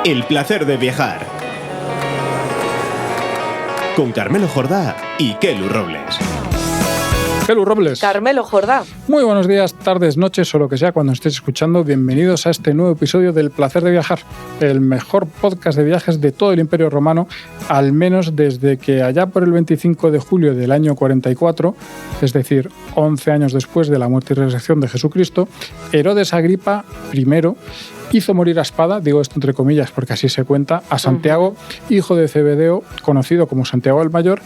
El placer de viajar. Con Carmelo Jordá y Kelu Robles. Kelu Robles. Carmelo Jordá. Muy buenos días, tardes, noches o lo que sea cuando estéis escuchando. Bienvenidos a este nuevo episodio del Placer de Viajar, el mejor podcast de viajes de todo el Imperio Romano, al menos desde que allá por el 25 de julio del año 44, es decir, 11 años después de la muerte y resurrección de Jesucristo, Herodes Agripa I hizo morir a espada, digo esto entre comillas porque así se cuenta, a Santiago, hijo de Zebedeo, conocido como Santiago el Mayor,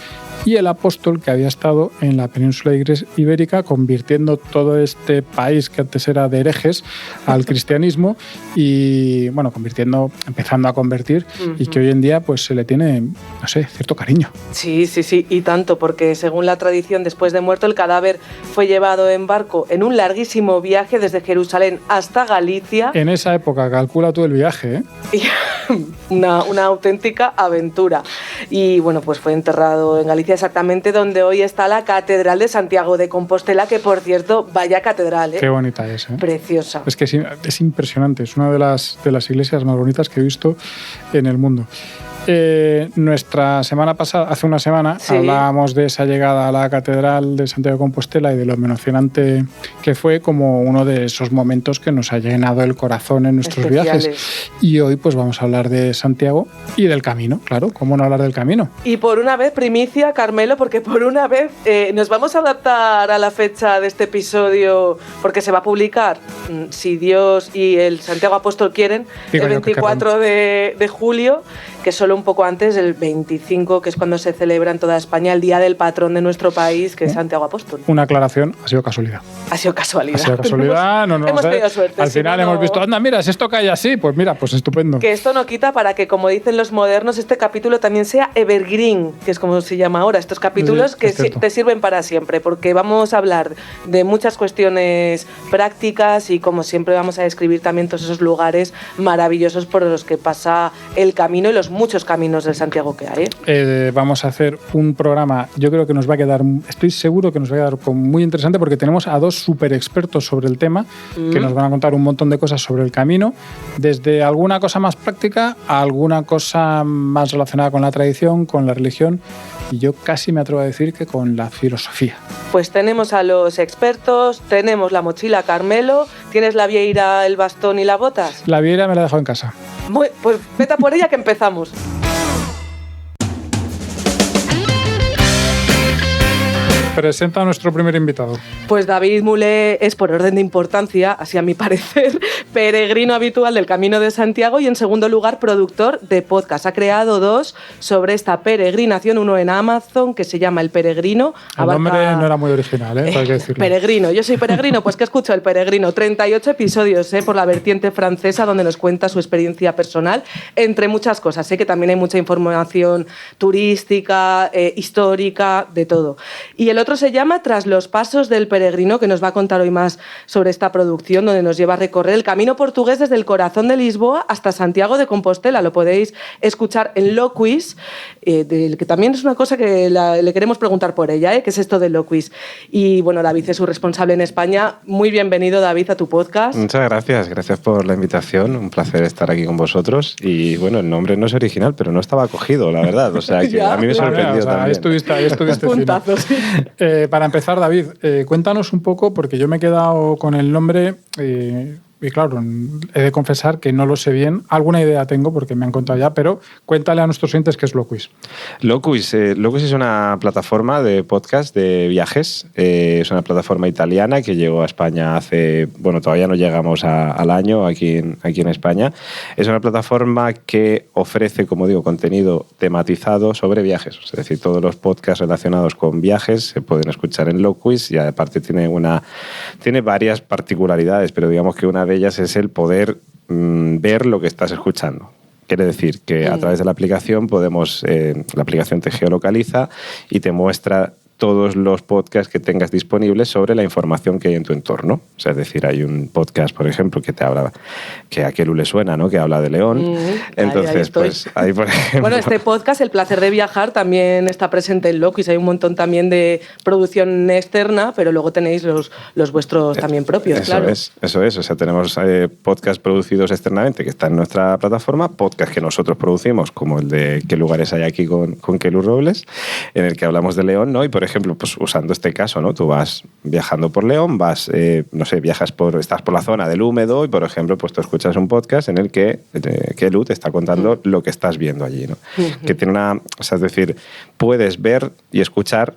y el apóstol que había estado en la península ibérica convirtiendo todo este país que antes era de herejes al cristianismo y, bueno, empezando a convertir y que hoy en día pues se le tiene, no sé, cierto cariño. Sí, y tanto, porque según la tradición, después de muerto, el cadáver fue llevado en barco en un larguísimo viaje desde Jerusalén hasta Galicia. En esa época, calcula tú el viaje, ¿eh? Una auténtica aventura. Y bueno, pues fue enterrado en Galicia, exactamente donde hoy está la Catedral de Santiago de Compostela, que por cierto, vaya catedral, ¿eh? Qué bonita es, ¿eh? Preciosa. Es que es impresionante, es una de las iglesias más bonitas que he visto en el mundo. Nuestra semana pasada, hace una semana, sí, hablábamos de esa llegada a la Catedral de Santiago de Compostela y de lo emocionante que fue, como uno de esos momentos que nos ha llenado el corazón en nuestros viajes. Y hoy pues vamos a hablar de Santiago y del camino, claro, ¿cómo no hablar del camino? Y por una vez, primicia, Carmelo, porque por una vez nos vamos a adaptar a la fecha de este episodio, porque se va a publicar, si Dios y el Santiago Apóstol quieren, el 24 de julio, que solo un poco antes, el 25, que es cuando se celebra en toda España el Día del Patrón de nuestro país, que es Santiago Apóstol. Una aclaración, ha sido casualidad. Ha sido casualidad. Ha sido casualidad, hemos tenido suerte. Al final hemos visto, anda, mira, si esto cae así, pues mira, pues estupendo. Que esto no quita para que, como dicen los modernos, este capítulo también sea evergreen, que es como se llama ahora, estos capítulos que te sirven para siempre, porque vamos a hablar de muchas cuestiones prácticas y, como siempre, vamos a describir también todos esos lugares maravillosos por los que pasa el camino y los muchos caminos del Santiago que hay, ¿eh? Vamos a hacer un programa, yo creo que nos va a quedar, estoy seguro que nos va a quedar muy interesante, porque tenemos a dos súper expertos sobre el tema que nos van a contar un montón de cosas sobre el camino, desde alguna cosa más práctica a alguna cosa más relacionada con la tradición, con la religión, y yo casi me atrevo a decir que con la filosofía. Pues tenemos a los expertos, tenemos la mochila, Carmelo, ¿tienes la vieira, el bastón y las botas? La vieira me la he dejado en casa. Pues vete a por ella que empezamos. Presenta a nuestro primer invitado. Pues David Mulé es, por orden de importancia, así a mi parecer, peregrino habitual del Camino de Santiago y, en segundo lugar, productor de podcast. Ha creado dos sobre esta peregrinación, uno en Amazon que se llama El Peregrino. El nombre no era muy original, ¿eh? Hay que decirlo. Peregrino, yo soy peregrino, pues que escucho El Peregrino. 38 episodios, por la vertiente francesa, donde nos cuenta su experiencia personal, entre muchas cosas. Sé que también hay mucha información turística, histórica, de todo. Y el otro se llama Tras los pasos del peregrino, que nos va a contar hoy más sobre esta producción, donde nos lleva a recorrer el camino portugués desde el corazón de Lisboa hasta Santiago de Compostela. Lo podéis escuchar en Loquiz, que también es una cosa que le queremos preguntar por ella, ¿qué es esto de Loquiz? Y bueno, David es su responsable en España. Muy bienvenido, David, a tu podcast. Muchas gracias por la invitación, un placer estar aquí con vosotros. Y bueno, el nombre no es original, pero no estaba cogido, la verdad, o sea que ya, a mí me sorprendió también. Ahí estuviste puntazo, sí. Para empezar, David, cuéntanos un poco, porque yo me he quedado con el nombre y claro, he de confesar que no lo sé bien. Alguna idea tengo porque me han contado ya, pero cuéntale a nuestros oyentes qué es Loquiz. Loquiz es una plataforma de podcast de viajes. Es una plataforma italiana que llegó a España hace... Bueno, todavía no llegamos al año aquí en España. Es una plataforma que ofrece, como digo, contenido tematizado sobre viajes. Es decir, todos los podcasts relacionados con viajes se pueden escuchar en Loquiz y aparte tiene varias particularidades, pero digamos que una de ellas es el poder ver lo que estás escuchando. Quiere decir que a través de la aplicación la aplicación te geolocaliza y te muestra todos los podcasts que tengas disponibles sobre la información que hay en tu entorno. O sea, es decir, hay un podcast, por ejemplo, que te habla, que a Kelu le suena, ¿no? Que habla de León. Entonces, ahí pues ahí, por ejemplo... Bueno, este podcast, El placer de viajar, también está presente en Loquis. Hay un montón también de producción externa, pero luego tenéis los vuestros también propios, eso claro. Eso es. O sea, tenemos podcasts producidos externamente que están en nuestra plataforma, podcasts que nosotros producimos, como el de ¿Qué lugares hay aquí con Kelu Robles?, en el que hablamos de León, ¿no? Y, por ejemplo, pues usando este caso, ¿no? Tú vas viajando por León, estás por la zona del húmedo y, por ejemplo, pues tú escuchas un podcast en el que Kelu te está contando lo que estás viendo allí, ¿no? Que tiene o sea, es decir, puedes ver y escuchar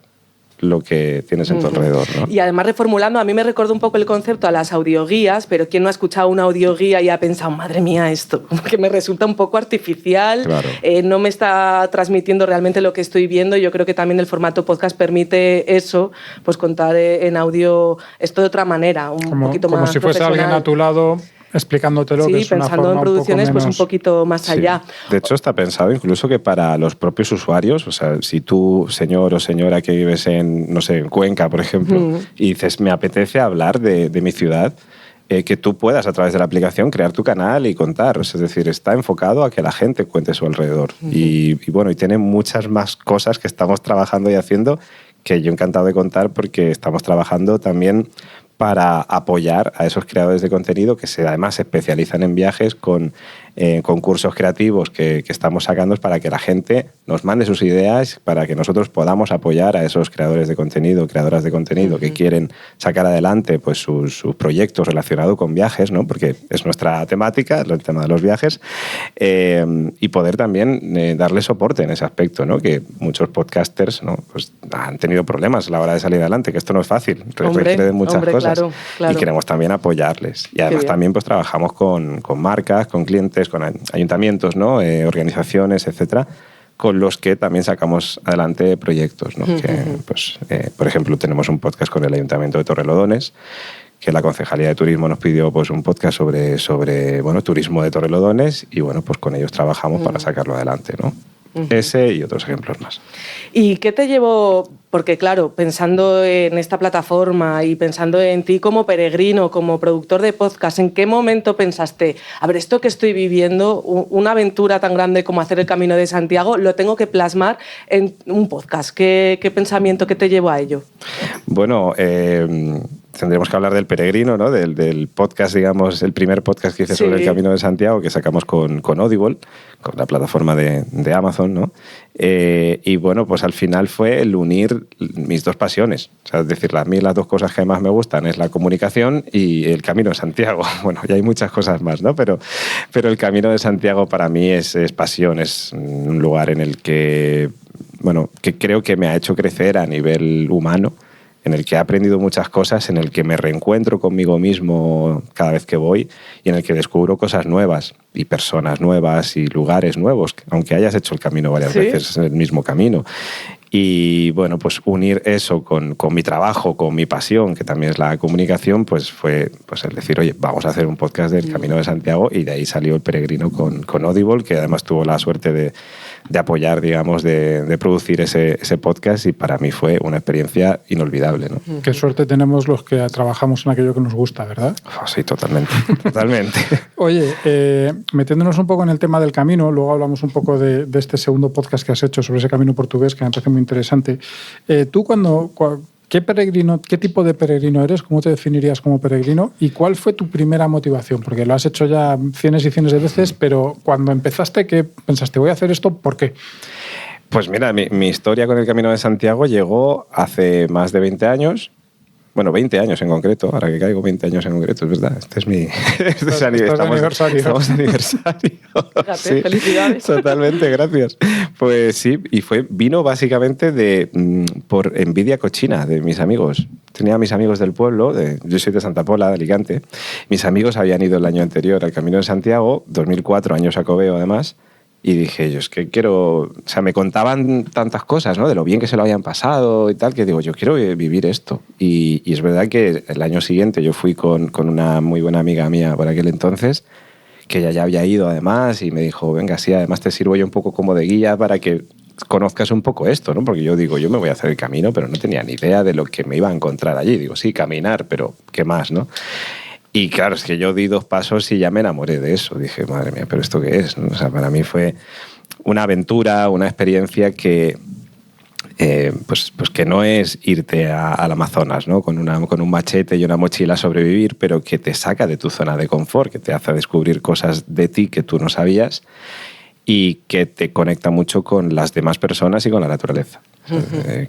lo que tienes en tu alrededor, ¿no? Y además, reformulando, a mí me recuerda un poco el concepto a las audioguías, pero ¿quién no ha escuchado una audioguía y ha pensado, madre mía, esto? Que me resulta un poco artificial, claro. No me está transmitiendo realmente lo que estoy viendo. Yo creo que también el formato podcast permite eso, pues contar en audio esto de otra manera, un poquito más como si fuese alguien a tu lado explicándotelo, que es una pensando forma en producciones un poco pues un poquito más allá. De hecho, está pensado incluso que para los propios usuarios, o sea, si tú, señor o señora que vives en, no sé, en Cuenca, por ejemplo, y dices, me apetece hablar de mi ciudad, que tú puedas a través de la aplicación crear tu canal y contar. Es decir, está enfocado a que la gente cuente a su alrededor. Y bueno, y tiene muchas más cosas que estamos trabajando y haciendo que yo encantado de contar, porque estamos trabajando también para apoyar a esos creadores de contenido que además se especializan en viajes con concursos creativos que estamos sacando para que la gente nos mande sus ideas, para que nosotros podamos apoyar a esos creadores de contenido, creadoras de contenido que quieren sacar adelante pues sus proyectos relacionados con viajes, ¿no? Porque es nuestra temática, el tema de los viajes, y poder también darle soporte en ese aspecto, ¿no? Que muchos podcasters, ¿no? Pues han tenido problemas a la hora de salir adelante, que esto no es fácil, requiere de muchas cosas. Claro. Y queremos también apoyarles. Y además también pues trabajamos con marcas, con clientes, con ayuntamientos, ¿no? Organizaciones, etcétera, con los que también sacamos adelante proyectos, ¿no? Que, pues, por ejemplo, tenemos un podcast con el Ayuntamiento de Torrelodones, que la Concejalía de Turismo nos pidió pues, un podcast sobre turismo de Torrelodones, y bueno, pues con ellos trabajamos para sacarlo adelante, ¿no? Ese y otros ejemplos más. ¿Y qué te llevó? Porque claro, pensando en esta plataforma y pensando en ti como peregrino, como productor de podcast, ¿en qué momento pensaste, a ver, esto que estoy viviendo, una aventura tan grande como hacer el Camino de Santiago, lo tengo que plasmar en un podcast? ¿Qué pensamiento que te llevó a ello? Bueno, tendremos que hablar del peregrino, ¿no? Del podcast, digamos, el primer podcast que hice sobre el Camino de Santiago, que sacamos con Audible, con la plataforma de Amazon, ¿no? Y bueno, pues al final fue el unir mis dos pasiones. O sea, es decir, a mí las dos cosas que más me gustan es la comunicación y el Camino de Santiago. Bueno, y hay muchas cosas más, ¿no? Pero el Camino de Santiago para mí es pasión, es un lugar en el que, bueno, que creo que me ha hecho crecer a nivel humano, en el que he aprendido muchas cosas, en el que me reencuentro conmigo mismo cada vez que voy y en el que descubro cosas nuevas y personas nuevas y lugares nuevos, aunque hayas hecho el camino varias veces, el mismo camino. Y bueno, pues unir eso con mi trabajo, con mi pasión, que también es la comunicación, pues fue pues el decir, oye, vamos a hacer un podcast del Camino de Santiago, y de ahí salió el peregrino con Audible, que además tuvo la suerte de apoyar, digamos, de producir ese podcast, y para mí fue una experiencia inolvidable, ¿no? Qué suerte tenemos los que trabajamos en aquello que nos gusta, ¿verdad? Oh, sí, totalmente, totalmente. Oye, metiéndonos un poco en el tema del camino, luego hablamos un poco de este segundo podcast que has hecho sobre ese camino portugués, que me parece muy interesante. Tú ¿qué tipo de peregrino eres? ¿Cómo te definirías como peregrino? ¿Y cuál fue tu primera motivación? Porque lo has hecho ya cientos y cientos de veces, pero cuando empezaste, ¿qué pensaste? ¿Voy a hacer esto? ¿Por qué? Pues mira, mi historia con el Camino de Santiago llegó hace más de 20 años. Bueno, 20 años en concreto, ahora que caigo 20 años en concreto, es verdad. Este es mi aniversario. Estamos de aniversario. Fíjate, sí, felicidades. Totalmente, gracias. Pues sí, y vino básicamente por envidia cochina de mis amigos. Tenía a mis amigos del pueblo, yo soy de Santa Pola, de Alicante. Mis amigos habían ido el año anterior al Camino de Santiago, 2004, año Xacobeo además. Y dije, yo es que quiero... O sea, me contaban tantas cosas, ¿no? De lo bien que se lo habían pasado y tal, que digo, yo quiero vivir esto. Y es verdad que el año siguiente yo fui con una muy buena amiga mía por aquel entonces, que ella ya había ido además, y me dijo, venga, sí, además te sirvo yo un poco como de guía para que conozcas un poco esto, ¿no? Porque yo digo, yo me voy a hacer el camino, pero no tenía ni idea de lo que me iba a encontrar allí. Digo, sí, caminar, pero ¿qué más, no? Y claro, es que yo di 2 pasos y ya me enamoré de eso. Dije, madre mía, ¿pero esto qué es? O sea, para mí fue una aventura, una experiencia que, pues que no es irte al Amazonas, ¿no? Con un machete y una mochila a sobrevivir, pero que te saca de tu zona de confort, que te hace descubrir cosas de ti que tú no sabías y que te conecta mucho con las demás personas y con la naturaleza.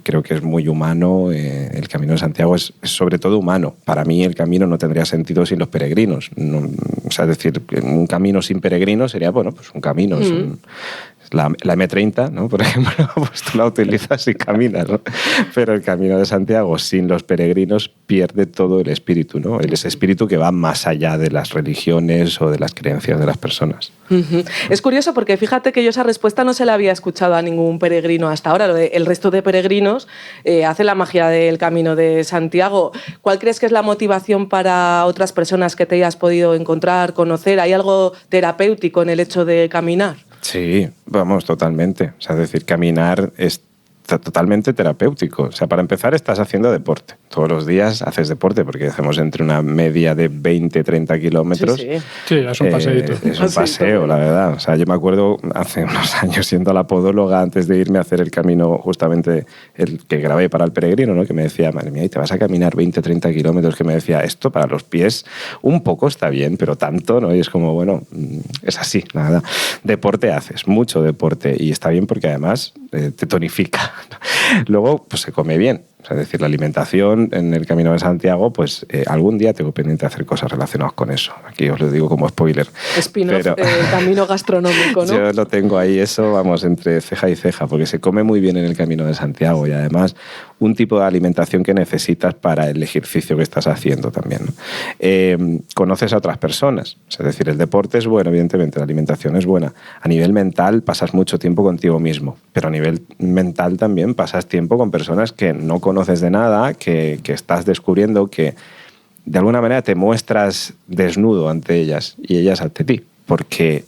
Creo que es muy humano. El Camino de Santiago es sobre todo humano. Para mí el camino no tendría sentido sin los peregrinos. No, o sea, es decir, un camino sin peregrinos sería, bueno, pues un camino. Es la M30, ¿no? Por ejemplo, pues tú la utilizas y caminas, ¿no? Pero el Camino de Santiago sin los peregrinos pierde todo el espíritu, ¿no? Ese espíritu que va más allá de las religiones o de las creencias de las personas. Es curioso porque fíjate que yo esa respuesta no se la había escuchado a ningún peregrino hasta ahora. El resto de peregrinos hacen la magia del Camino de Santiago. ¿Cuál crees que es la motivación para otras personas que te hayas podido encontrar, conocer? ¿Hay algo terapéutico en el hecho de caminar? Sí, vamos, totalmente. O sea, es decir, caminar es totalmente terapéutico. O sea, para empezar, estás haciendo deporte. Todos los días haces deporte porque hacemos entre una media de 20-30 kilómetros. Sí, es un paseíto. Es un paseo, la verdad. O sea, yo me acuerdo hace unos años siendo a la podóloga antes de irme a hacer el camino, justamente el que grabé para el peregrino, ¿no? Que me decía, madre mía, y te vas a caminar 20-30 kilómetros, que me decía, esto para los pies un poco está bien, pero tanto, ¿no? Y es como, bueno, es así, la verdad. Deporte haces, mucho deporte, y está bien porque además te tonifica. Luego, pues se come bien. O sea, es decir, la alimentación en el Camino de Santiago, pues algún día tengo pendiente de hacer cosas relacionadas con eso. Aquí os lo digo como spoiler. Spin-off, camino gastronómico, ¿no? Yo lo tengo ahí, eso, vamos, entre ceja y ceja, porque se come muy bien en el Camino de Santiago y además un tipo de alimentación que necesitas para el ejercicio que estás haciendo también, ¿no? Conoces a otras personas. O sea, es decir, el deporte es bueno, evidentemente, la alimentación es buena. A nivel mental pasas mucho tiempo contigo mismo, pero a nivel mental también pasas tiempo con personas que no conoces de nada, que estás descubriendo, que de alguna manera te muestras desnudo ante ellas y ellas ante ti, porque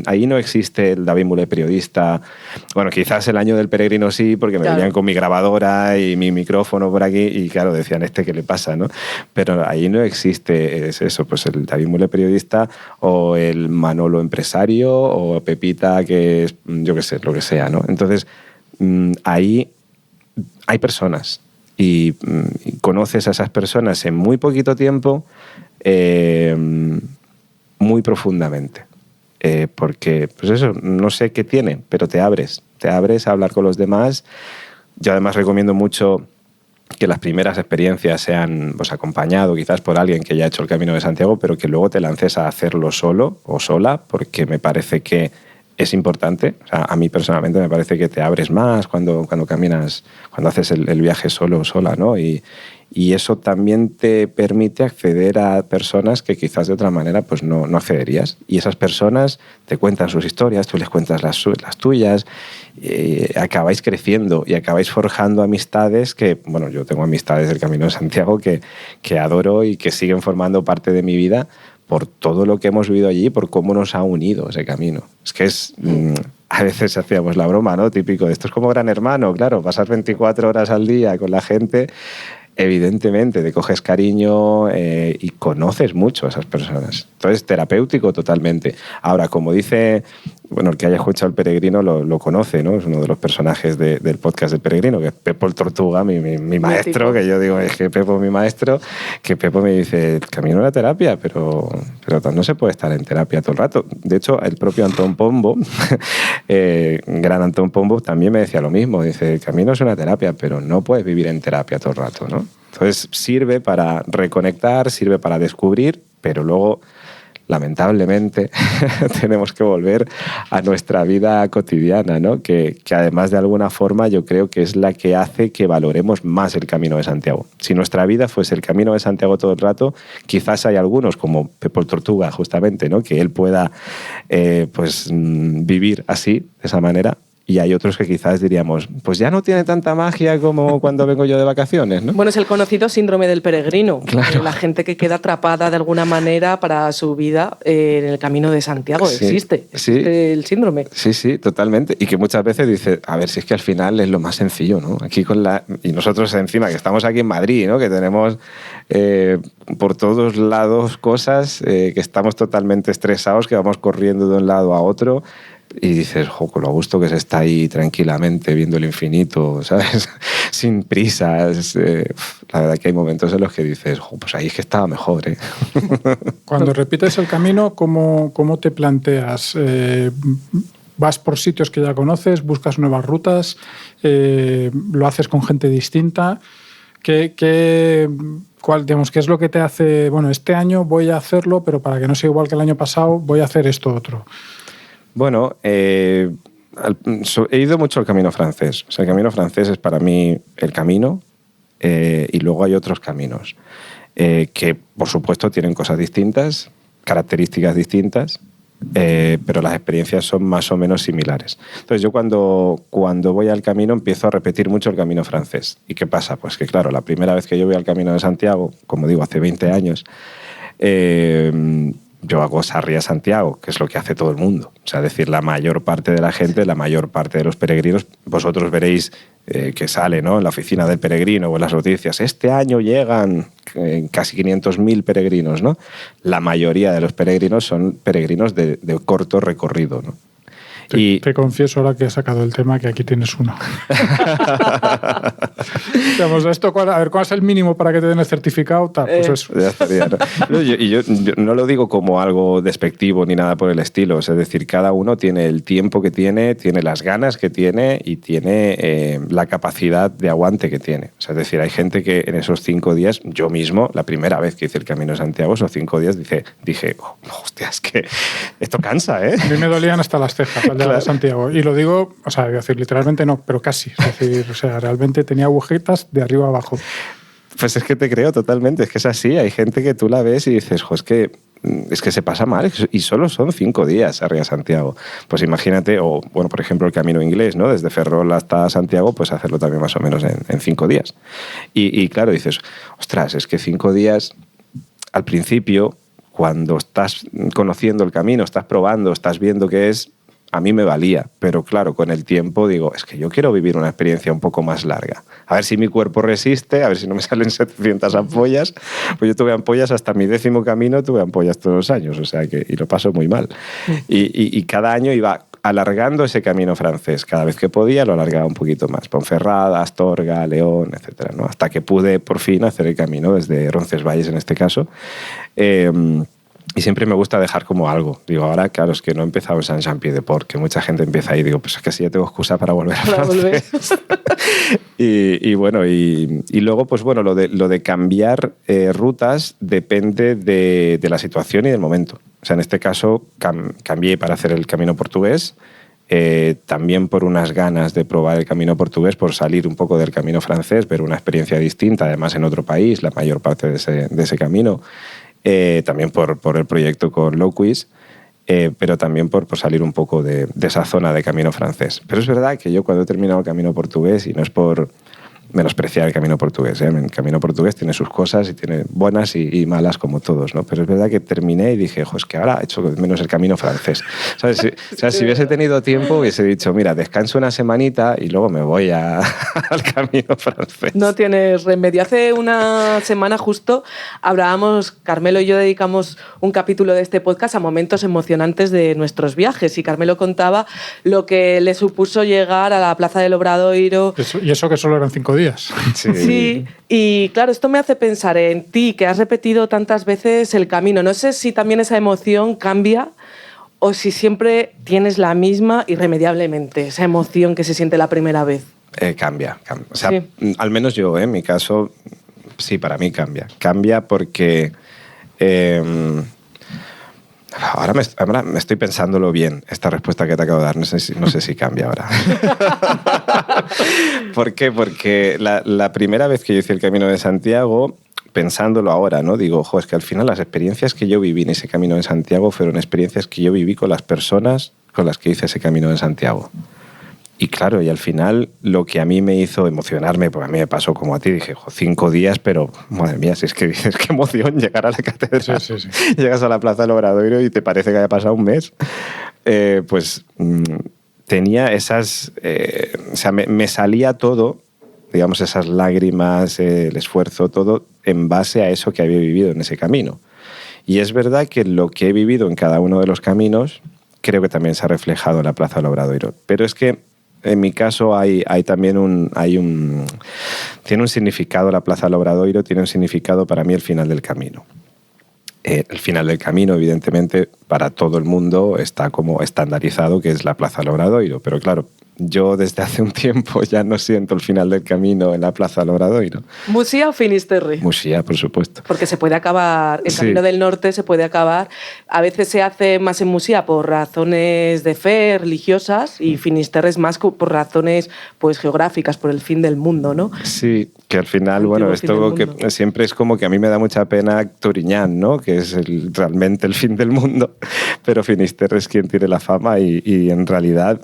ahí no existe el David Mulé periodista. Bueno, quizás el año del peregrino sí, porque me venían con mi grabadora y mi micrófono por aquí y claro, decían, ¿qué le pasa, no? Pero ahí no existe eso, pues el David Mulé periodista o el Manolo empresario o Pepita que es, yo qué sé, lo que sea, ¿no? Entonces, ahí hay personas y conoces a esas personas en muy poquito tiempo, muy profundamente. Porque, pues eso, no sé qué tiene, pero te abres a hablar con los demás. Yo además recomiendo mucho que las primeras experiencias sean pues, acompañado quizás por alguien que ya ha hecho el Camino de Santiago, pero que luego te lances a hacerlo solo o sola, porque me parece que es importante. O sea, a mí personalmente me parece que te abres más cuando caminas, cuando haces el viaje solo o sola, ¿no? Y eso también te permite acceder a personas que quizás de otra manera pues no accederías. Y esas personas te cuentan sus historias, tú les cuentas las tuyas, acabáis creciendo y acabáis forjando amistades que, bueno, yo tengo amistades del Camino de Santiago que adoro y que siguen formando parte de mi vida por todo lo que hemos vivido allí, por cómo nos ha unido ese camino. Es que es... a veces hacíamos la broma, ¿no? Típico de esto es como Gran Hermano, claro, pasar 24 horas al día con la gente, evidentemente te coges cariño y conoces mucho a esas personas. Entonces, terapéutico totalmente. Ahora, como dice, bueno, el que haya escuchado El Peregrino lo conoce, ¿no? Es uno de los personajes del podcast del Peregrino, que es Pepo el Tortuga, mi maestro, que yo digo, es que Pepo es mi maestro, que Pepo me dice, el camino es la terapia, pero no se puede estar en terapia todo el rato. De hecho, el propio Antón Pombo, gran Antón Pombo, también me decía lo mismo. Dice, el camino es una terapia, pero no puedes vivir en terapia todo el rato, ¿no? Entonces, sirve para reconectar, sirve para descubrir, pero luego, lamentablemente, tenemos que volver a nuestra vida cotidiana, ¿no? Que además de alguna forma yo creo que es la que hace que valoremos más el Camino de Santiago. Si nuestra vida fuese el Camino de Santiago todo el rato, quizás hay algunos, como Pepo el Tortuga, justamente, ¿no? Que él pueda pues vivir así, de esa manera, y hay otros que quizás diríamos, pues ya no tiene tanta magia como cuando vengo yo de vacaciones, ¿no? Bueno, es el conocido síndrome del peregrino. Claro. La gente que queda atrapada de alguna manera para su vida en el Camino de Santiago. Sí, Existe el síndrome. Sí, totalmente. Y que muchas veces dices, a ver, si es que al final es lo más sencillo, ¿no? Aquí y nosotros encima, que estamos aquí en Madrid, ¿no? Que tenemos por todos lados cosas, que estamos totalmente estresados, que vamos corriendo de un lado a otro. Y dices, con lo gusto que se está ahí tranquilamente viendo el infinito, ¿sabes? Sin prisas. La verdad que hay momentos en los que dices, pues ahí es que estaba mejor, ¿eh? Cuando repites el camino, ¿cómo te planteas? ¿Vas por sitios que ya conoces? ¿Buscas nuevas rutas? ¿Lo haces con gente distinta? ¿Qué es lo que te hace, bueno, este año voy a hacerlo, pero para que no sea igual que el año pasado, voy a hacer esto otro? Bueno, he ido mucho al Camino francés. O sea, el Camino francés es para mí el camino, y luego hay otros caminos que, por supuesto, tienen cosas distintas, características distintas, pero las experiencias son más o menos similares. Entonces, yo cuando voy al camino empiezo a repetir mucho el Camino francés. ¿Y qué pasa? Pues que, claro, la primera vez que yo voy al Camino de Santiago, como digo, hace 20 años, yo hago Sarria Santiago, que es lo que hace todo el mundo. O sea, es decir, la mayor parte de la gente, la mayor parte de los peregrinos, vosotros veréis que sale, ¿no?, en la oficina del peregrino o en las noticias, este año llegan casi 500.000 peregrinos, ¿no? La mayoría de los peregrinos son peregrinos de corto recorrido, ¿no? Te confieso ahora que he sacado el tema que aquí tienes uno. Digamos, a ver, ¿cuál es el mínimo para que te den el certificado? Pues eso. Ya estaría, ¿no? Yo no lo digo como algo despectivo ni nada por el estilo. Es decir, cada uno tiene el tiempo que tiene las ganas que tiene y tiene la capacidad de aguante que tiene. O sea, es decir, hay gente que en esos 5 días, yo mismo, la primera vez que hice el Camino de Santiago, esos 5 días, dije, hostia, es que esto cansa, ¿eh? A mí me dolían hasta las cejas. Claro. De Santiago. Y lo digo, o sea, decir, literalmente no, pero casi. Es decir, o sea, realmente tenía agujetas de arriba a abajo. Pues es que te creo totalmente, es que es así. Hay gente que tú la ves y dices, es que se pasa mal, y solo son 5 días arriba a Santiago. Pues imagínate, o bueno, por ejemplo, el Camino Inglés, ¿no? Desde Ferrol hasta Santiago, pues hacerlo también más o menos en 5 días. Y claro, dices, ostras, es que 5 días al principio, cuando estás conociendo el camino, estás probando, estás viendo qué es, a mí me valía, pero claro, con el tiempo digo, es que yo quiero vivir una experiencia un poco más larga. A ver si mi cuerpo resiste, a ver si no me salen 700 ampollas. Pues yo tuve ampollas hasta mi 10º camino, tuve ampollas todos los años, o sea que, y lo paso muy mal. Y cada año iba alargando ese Camino francés. Cada vez que podía lo alargaba un poquito más. Ponferrada, Astorga, León, etcétera, ¿no? Hasta que pude por fin hacer el camino desde Roncesvalles en este caso. Y siempre me gusta dejar como algo. Digo, ahora, claro, es que no he empezado en Saint-Jean-Pied-de-Port, que mucha gente empieza ahí. Digo, pues es que sí, ya tengo excusa para volver a francés. y bueno, y luego, pues bueno, lo de cambiar rutas depende de la situación y del momento. O sea, en este caso, cambié para hacer el Camino portugués, también por unas ganas de probar el Camino portugués, por salir un poco del Camino francés, ver una experiencia distinta, además en otro país, la mayor parte de ese camino. También por el proyecto con Lowquiz, pero también por salir un poco de esa zona de Camino francés. Pero es verdad que yo cuando he terminado el Camino portugués, y no es por menospreciar el Camino portugués, el Camino portugués tiene sus cosas y tiene buenas y malas como todos, ¿no? Pero es verdad que terminé y dije, es que ahora he hecho menos el Camino francés. ¿Sabes? Si hubiese tenido tiempo hubiese dicho, mira, descanso una semanita y luego me voy al Camino francés. No tienes remedio. Hace una semana justo hablábamos, Carmelo y yo dedicamos un capítulo de este podcast a momentos emocionantes de nuestros viajes, y Carmelo contaba lo que le supuso llegar a la Plaza del Obradoiro. Y eso que solo eran 5 días. Sí, y claro, esto me hace pensar en ti, que has repetido tantas veces el camino. No sé si también esa emoción cambia o si siempre tienes la misma irremediablemente, esa emoción que se siente la primera vez. Cambia. O sea, sí. Al menos yo, en mi caso, sí, para mí cambia. Cambia porque... Ahora me estoy pensándolo bien, esta respuesta que te acabo de dar. No sé si cambia ahora. ¿Por qué? Porque la primera vez que yo hice el Camino de Santiago, pensándolo ahora, ¿no? Digo, es que al final las experiencias que yo viví en ese Camino de Santiago fueron experiencias que yo viví con las personas con las que hice ese Camino de Santiago. Y claro, y al final lo que a mí me hizo emocionarme, porque a mí me pasó como a ti, dije, 5 días, pero madre mía, si es que dices, qué emoción llegar a la catedral. Sí. Llegas a la Plaza del Obradoiro y te parece que haya pasado un mes. Tenía esas... o sea, me salía todo, digamos, esas lágrimas, el esfuerzo, todo en base a eso que había vivido en ese camino. Y es verdad que lo que he vivido en cada uno de los caminos creo que también se ha reflejado en la Plaza del Obradoiro. Pero es que en mi caso hay también tiene un significado la Plaza del Obradoiro, tiene un significado para mí el final del camino. El final del camino, evidentemente, para todo el mundo está como estandarizado, que es la Plaza del Obradoiro. Pero claro, yo desde hace un tiempo ya no siento el final del camino en la Plaza del Obradoiro. ¿Muxía o Finisterre? Muxía, por supuesto. Porque se puede acabar, el Camino del Norte se puede acabar. A veces se hace más en Muxía por razones de fe religiosas y Finisterre es más por razones pues, geográficas, por el fin del mundo, ¿no? Sí, que al final, bueno, esto que siempre es como que a mí me da mucha pena Toriñán, ¿no? Que es realmente el fin del mundo, pero Finisterre es quien tiene la fama y en realidad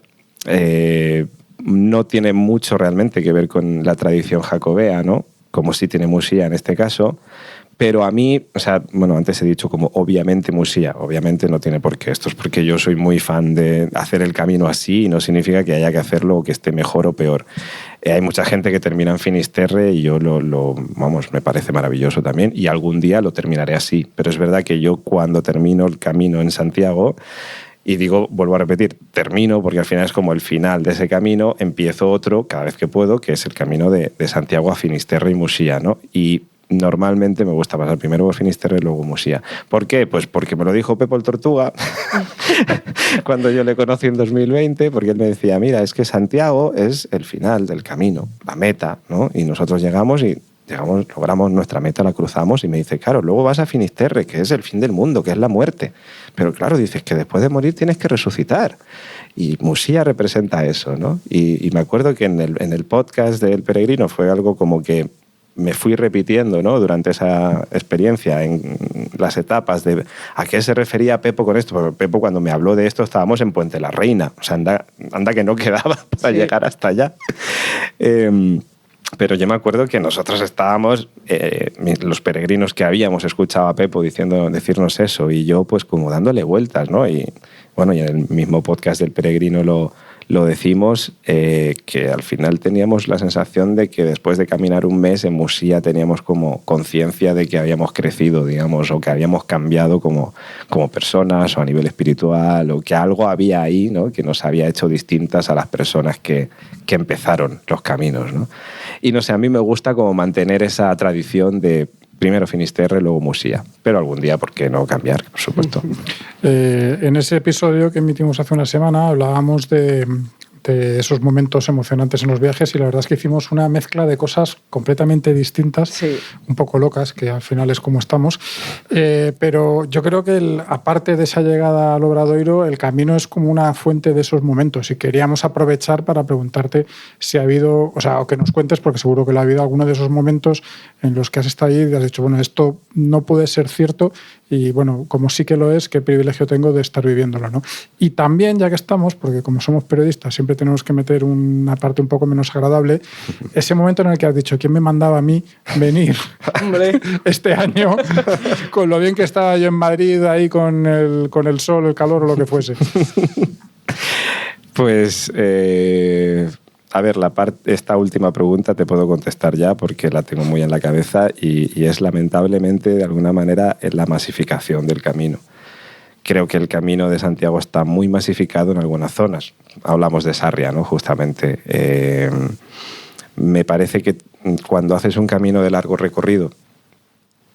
no tiene mucho realmente que ver con la tradición jacobea, ¿no? Como sí tiene Muxía en este caso. Pero a mí, o sea, bueno, antes he dicho como obviamente Muxía, obviamente no tiene por qué. Esto es porque yo soy muy fan de hacer el camino así y no significa que haya que hacerlo o que esté mejor o peor. Hay mucha gente que termina en Finisterre y yo vamos, me parece maravilloso también y algún día lo terminaré así. Pero es verdad que yo cuando termino el camino en Santiago, y digo, vuelvo a repetir, termino porque al final es como el final de ese camino, empiezo otro cada vez que puedo, que es el camino de Santiago a Finisterre y Muxía, ¿no? Y normalmente me gusta pasar primero por Finisterre y luego Muxía. ¿Por qué? Pues porque me lo dijo Pepo el Tortuga cuando yo le conocí en 2020, porque él me decía, mira, es que Santiago es el final del camino, la meta, ¿no? Y nosotros llegamos, logramos nuestra meta, la cruzamos y me dice, claro, luego vas a Finisterre, que es el fin del mundo, que es la muerte. Pero claro, dices que después de morir tienes que resucitar. Y Muxía representa eso, ¿no? Y me acuerdo que en el podcast del Peregrino fue algo como que me fui repitiendo, ¿no? Durante esa experiencia en las etapas de a qué se refería Pepo con esto, porque Pepo cuando me habló de esto estábamos en Puente la Reina, o sea, anda que no quedaba para llegar hasta allá. Pero yo me acuerdo que nosotros estábamos, los peregrinos que habíamos escuchado a Pepo decirnos eso y yo pues como dándole vueltas, ¿no? Y bueno, y en el mismo podcast del Peregrino lo decimos, que al final teníamos la sensación de que después de caminar un mes en Muxía teníamos como conciencia de que habíamos crecido, digamos, o que habíamos cambiado como personas o a nivel espiritual, o que algo había ahí, ¿no? Que nos había hecho distintas a las personas que empezaron los caminos, ¿no? Y no sé, a mí me gusta como mantener esa tradición de primero Finisterre, luego Muxía. Pero algún día, ¿por qué no cambiar? Por supuesto. En ese episodio que emitimos hace una semana hablábamos de esos momentos emocionantes en los viajes y la verdad es que hicimos una mezcla de cosas completamente distintas, sí, un poco locas, que al final es como estamos. Pero yo creo que aparte de esa llegada al Obradoiro, el camino es como una fuente de esos momentos y queríamos aprovechar para preguntarte si ha habido, o que nos cuentes, porque seguro que lo ha habido, alguno de esos momentos en los que has estado ahí y has dicho, bueno, esto no puede ser cierto y bueno, como sí que lo es, qué privilegio tengo de estar viviéndolo, ¿no? Y también, ya que estamos, porque como somos periodistas siempre tenemos que meter una parte un poco menos agradable, ese momento en el que has dicho, ¿quién me mandaba a mí venir este año con lo bien que estaba yo en Madrid ahí con el sol, el calor o lo que fuese? Pues, a ver, esta última pregunta te puedo contestar ya porque la tengo muy en la cabeza y es lamentablemente, de alguna manera, la masificación del camino. Creo que el camino de Santiago está muy masificado en algunas zonas. Hablamos de Sarria, ¿no? Justamente. Me parece que cuando haces un camino de largo recorrido,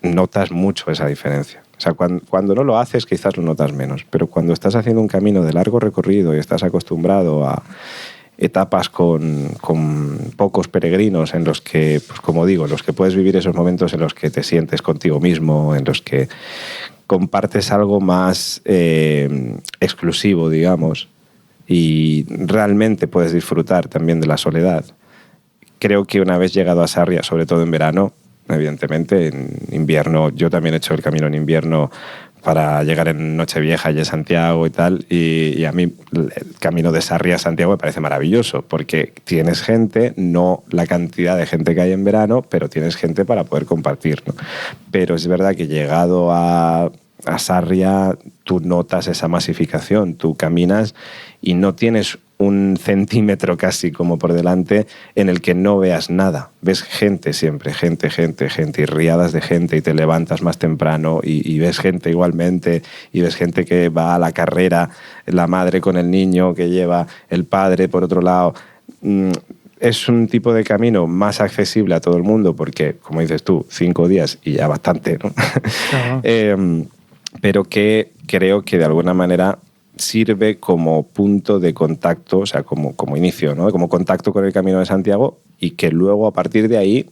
notas mucho esa diferencia. O sea, cuando no lo haces, quizás lo notas menos. Pero cuando estás haciendo un camino de largo recorrido y estás acostumbrado a etapas con pocos peregrinos en los que, pues como digo, en los que puedes vivir esos momentos en los que te sientes contigo mismo, en los que compartes algo más exclusivo, digamos, y realmente puedes disfrutar también de la soledad. Creo que una vez llegado a Sarria, sobre todo en verano, evidentemente en invierno, yo también he hecho el camino en invierno para llegar en Nochevieja y en Santiago y tal, y a mí el camino de Sarria a Santiago me parece maravilloso, porque tienes gente, no la cantidad de gente que hay en verano, pero tienes gente para poder compartir, ¿no? Pero es verdad que llegado a Sarria tú notas esa masificación, tú caminas y no tienes un centímetro casi como por delante en el que no veas nada. Ves gente siempre, gente, y riadas de gente, y te levantas más temprano y ves gente igualmente, y ves gente que va a la carrera, la madre con el niño que lleva el padre por otro lado. Es un tipo de camino más accesible a todo el mundo porque, como dices tú, 5 días y ya bastante, ¿no? Uh-huh. Pero que creo que de alguna manera sirve como punto de contacto, o sea, como inicio, ¿no? Como contacto con el Camino de Santiago, y que luego a partir de ahí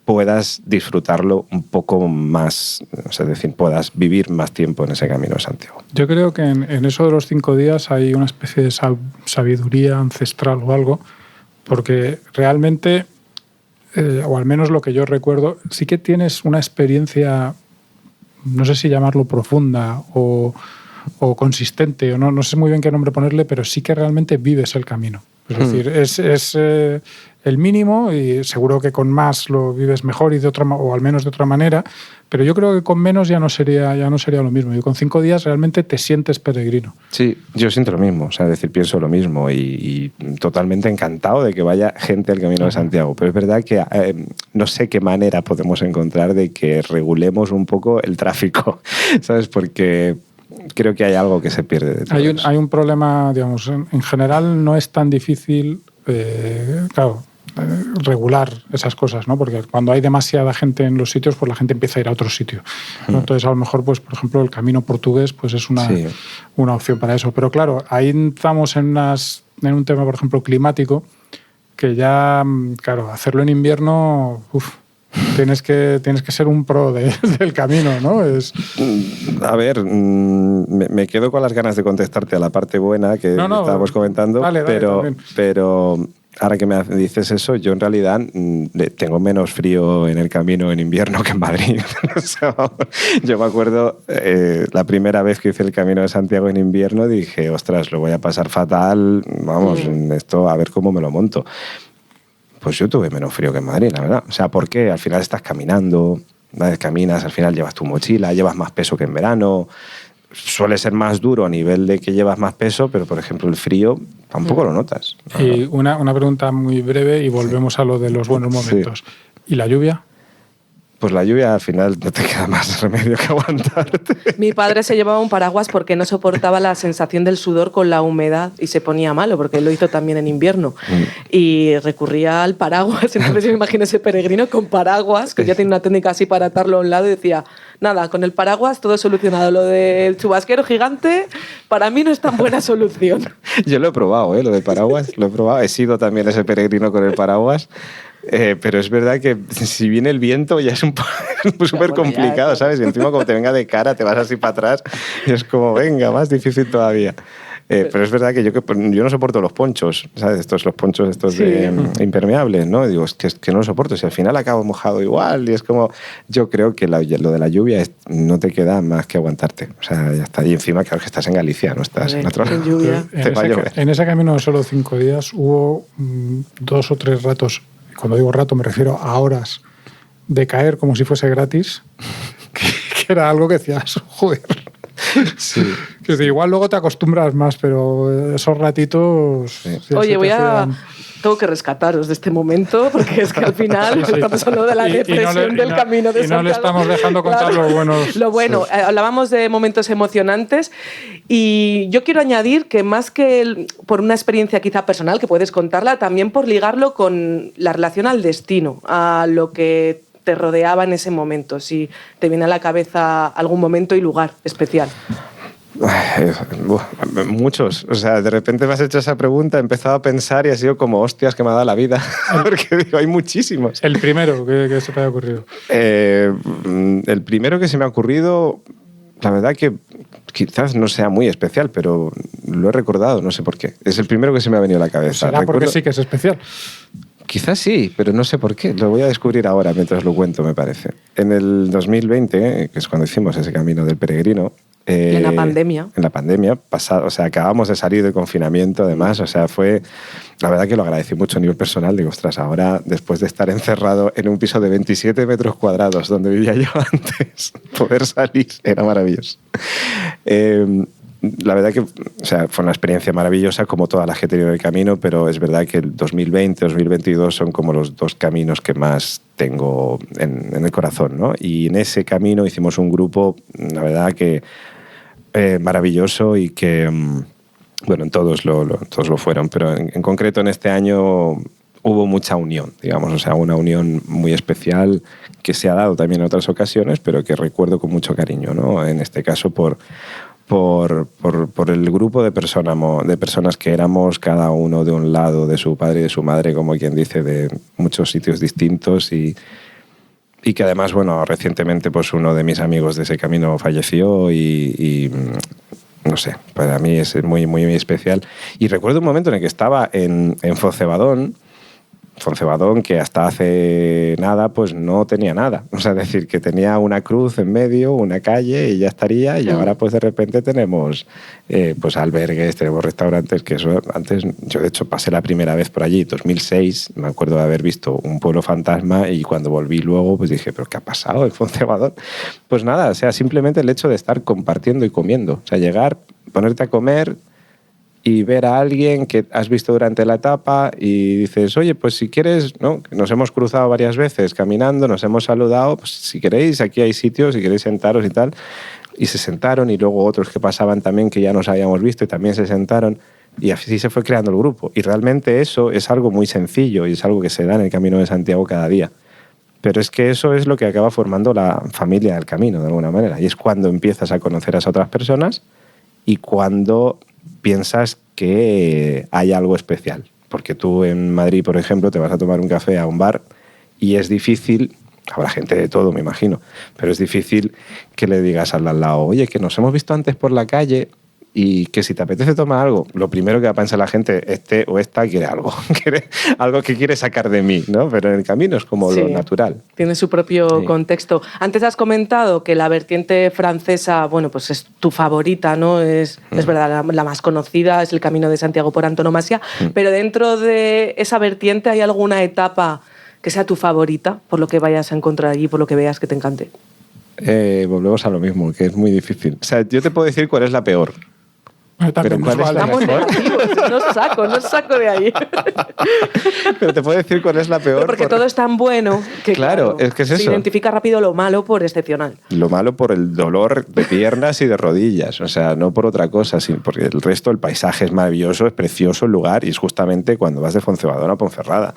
puedas disfrutarlo un poco más, o sea, es decir, puedas vivir más tiempo en ese Camino de Santiago. Yo creo que en eso de los 5 días hay una especie de sabiduría ancestral o algo, porque realmente, o al menos lo que yo recuerdo, sí que tienes una experiencia, no sé si llamarlo profunda o consistente, o no sé muy bien qué nombre ponerle, pero sí que realmente vives el camino. Es decir, es el mínimo, y seguro que con más lo vives mejor y de otra, o al menos de otra manera, pero yo creo que con menos ya no sería lo mismo. Y con 5 días realmente te sientes peregrino. Sí, yo siento lo mismo, o sea, es decir, pienso lo mismo y totalmente encantado de que vaya gente al Camino de Santiago. Pero es verdad que no sé qué manera podemos encontrar de que regulemos un poco el tráfico, ¿sabes? Porque creo que hay algo que se pierde de todo hay un problema, digamos, en general no es tan difícil, regular esas cosas, ¿no? Porque cuando hay demasiada gente en los sitios, pues la gente empieza a ir a otro sitio, ¿no? Entonces, a lo mejor, pues, por ejemplo, el camino portugués pues es una opción para eso. Pero claro, ahí estamos en un tema, por ejemplo, climático, que ya, claro, hacerlo en invierno, tienes que ser un pro del camino, ¿no? A ver, me quedo con las ganas de contestarte a la parte buena que estábamos comentando, pero ahora que me dices eso, yo en realidad tengo menos frío en el camino en invierno que en Madrid. O sea, yo me acuerdo la primera vez que hice el Camino de Santiago en invierno, dije, ostras, lo voy a pasar fatal, vamos, esto a ver cómo me lo monto. Pues yo tuve menos frío que en Madrid, la verdad. O sea, porque al final estás caminando, caminas, al final llevas tu mochila, llevas más peso que en verano. Suele ser más duro a nivel de que llevas más peso, pero, por ejemplo, el frío tampoco lo notas. Y una pregunta muy breve y volvemos a lo de los buenos momentos. Sí. ¿Y la lluvia? Pues la lluvia al final no te queda más remedio que aguantarte. Mi padre se llevaba un paraguas porque no soportaba la sensación del sudor con la humedad y se ponía malo, porque él lo hizo también en invierno. Y recurría al paraguas. Entonces yo me imagino ese peregrino con paraguas, que ya tiene una técnica así para atarlo a un lado, y decía, nada, con el paraguas todo solucionado. Lo del chubasquero gigante para mí no es tan buena solución. Yo lo he probado, lo del paraguas, lo he probado. He sido también ese peregrino con el paraguas. Pero es verdad que si viene el viento ya es súper complicado, ¿sabes? Y encima como te venga de cara te vas así para atrás y es como, venga, más difícil todavía. Pero es verdad que yo no soporto los ponchos, ¿sabes? Los ponchos de impermeables, ¿no? Digo, es que no lo soporto. Si al final acabo mojado igual, y es como, yo creo que lo de la lluvia no te queda más que aguantarte. O sea, ya está. Y encima, claro que estás en Galicia, no estás en otro lado. Lluvia. En ese camino de solo 5 días hubo 2 o 3 ratos. Cuando digo rato me refiero a horas de caer como si fuese gratis, que era algo que decías, joder. Sí. Que igual luego te acostumbras más, pero esos ratitos... Sí. Oye, tengo que rescataros de este momento, porque es que al final estamos hablando de la depresión del Camino de Santiago. Y no le estamos dejando contar lo bueno. Lo bueno, hablábamos de momentos emocionantes, y yo quiero añadir que más que por una experiencia quizá personal, que puedes contarla, también por ligarlo con la relación al destino, a lo que te rodeaba en ese momento, si te viene a la cabeza algún momento y lugar especial. Muchos. O sea, de repente me has hecho esa pregunta, he empezado a pensar y ha sido como, hostias, que me ha dado la vida. Porque digo, hay muchísimos. ¿El primero que se te haya ocurrido? El primero que se me ha ocurrido, la verdad que quizás no sea muy especial, pero lo he recordado, no sé por qué. Es el primero que se me ha venido a la cabeza. ¿Será porque sí que es especial? Quizás sí, pero no sé por qué. Lo voy a descubrir ahora mientras lo cuento, me parece. En el 2020, que es cuando hicimos ese camino del peregrino... en la pandemia. En la pandemia, o sea, acabamos de salir del confinamiento, además. O sea, fue... La verdad que lo agradecí mucho a nivel personal. Digo, ostras, ahora, después de estar encerrado en un piso de 27 metros cuadrados, donde vivía yo antes, poder salir era maravilloso. La verdad que, o sea, fue una experiencia maravillosa, como todas las que he tenido en el camino, pero es verdad que el 2020, 2022 son como los dos caminos que más tengo en el corazón, ¿no? Y en ese camino hicimos un grupo, la verdad que maravilloso y que, bueno, en todos lo fueron, pero en concreto en este año hubo mucha unión, digamos, o sea, una unión muy especial que se ha dado también en otras ocasiones, pero que recuerdo con mucho cariño, ¿no? En este caso por el grupo de personas que éramos, cada uno de un lado de su padre y de su madre, como quien dice, de muchos sitios distintos y que además, bueno, recientemente pues uno de mis amigos de ese camino falleció y no sé, para mí es muy, muy, muy especial. Y recuerdo un momento en el que estaba en Foncebadón, que hasta hace nada pues no tenía nada. O sea, es decir, que tenía una cruz en medio, una calle y ya estaría, y ahora pues de repente tenemos pues albergues, tenemos restaurantes, que eso antes, yo de hecho pasé la primera vez por allí, 2006, me acuerdo de haber visto un pueblo fantasma y cuando volví luego pues dije, ¿pero qué ha pasado en Foncebadón? Pues nada, o sea, simplemente el hecho de estar compartiendo y comiendo, o sea, llegar, ponerte a comer y ver a alguien que has visto durante la etapa y dices, oye, pues si quieres, ¿no? Nos hemos cruzado varias veces caminando, nos hemos saludado, pues si queréis, aquí hay sitios, si queréis sentaros y tal. Y se sentaron y luego otros que pasaban también que ya nos habíamos visto y también se sentaron y así se fue creando el grupo. Y realmente eso es algo muy sencillo y es algo que se da en el Camino de Santiago cada día. Pero es que eso es lo que acaba formando la familia del camino, de alguna manera. Y es cuando empiezas a conocer a esas otras personas y cuando piensas que hay algo especial. Porque tú en Madrid, por ejemplo, te vas a tomar un café a un bar y es difícil, habrá gente de todo, me imagino, pero es difícil que le digas al de al lado, oye, que nos hemos visto antes por la calle y que si te apetece tomar algo, lo primero que va a pensar la gente, este o esta quiere algo, algo que quiere sacar de mí, ¿no? Pero en el camino es como lo natural. Tiene su propio contexto. Antes has comentado que la vertiente francesa, bueno, pues es tu favorita, ¿no? Es verdad, la más conocida, es el Camino de Santiago por antonomasia, pero dentro de esa vertiente, ¿hay alguna etapa que sea tu favorita, por lo que vayas a encontrar allí, por lo que veas que te encante? Volvemos a lo mismo, que es muy difícil. O sea, yo te puedo decir cuál es la peor. Pero ¿cuál es la Estamos negativos, no saco de ahí. Pero te puedo decir cuál es la peor. Pero porque todo es tan bueno que claro, es que es eso. Se identifica rápido lo malo por excepcional. Lo malo por el dolor de piernas y de rodillas, o sea, no por otra cosa, sino porque el resto, el paisaje es maravilloso, es precioso el lugar y es justamente cuando vas de Foncebadón a Ponferrada.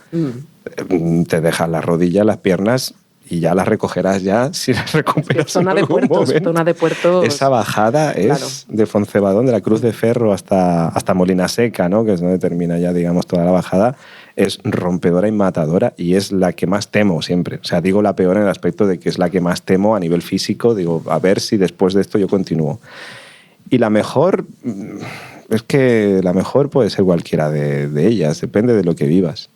Te dejas las rodillas, las piernas y ya las recogerás ya si las recuperas. Sí, zona de puertos. Esa bajada es de Foncebadón, de la Cruz de Ferro hasta Molina Seca, ¿no? Que es donde termina ya, digamos, toda la bajada. Es rompedora y matadora y es la que más temo siempre. O sea, digo la peor en el aspecto de que es la que más temo a nivel físico. Digo, a ver si después de esto yo continúo. Y la mejor, es que la mejor puede ser cualquiera de ellas, depende de lo que vivas.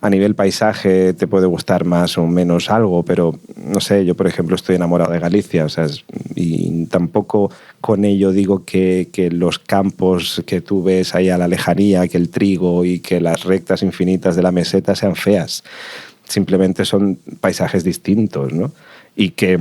A nivel paisaje te puede gustar más o menos algo, pero no sé, yo por ejemplo estoy enamorado de Galicia, o sea, y tampoco con ello digo que los campos que tú ves ahí a la lejanía, que el trigo y que las rectas infinitas de la meseta sean feas. Simplemente son paisajes distintos, ¿no? Y que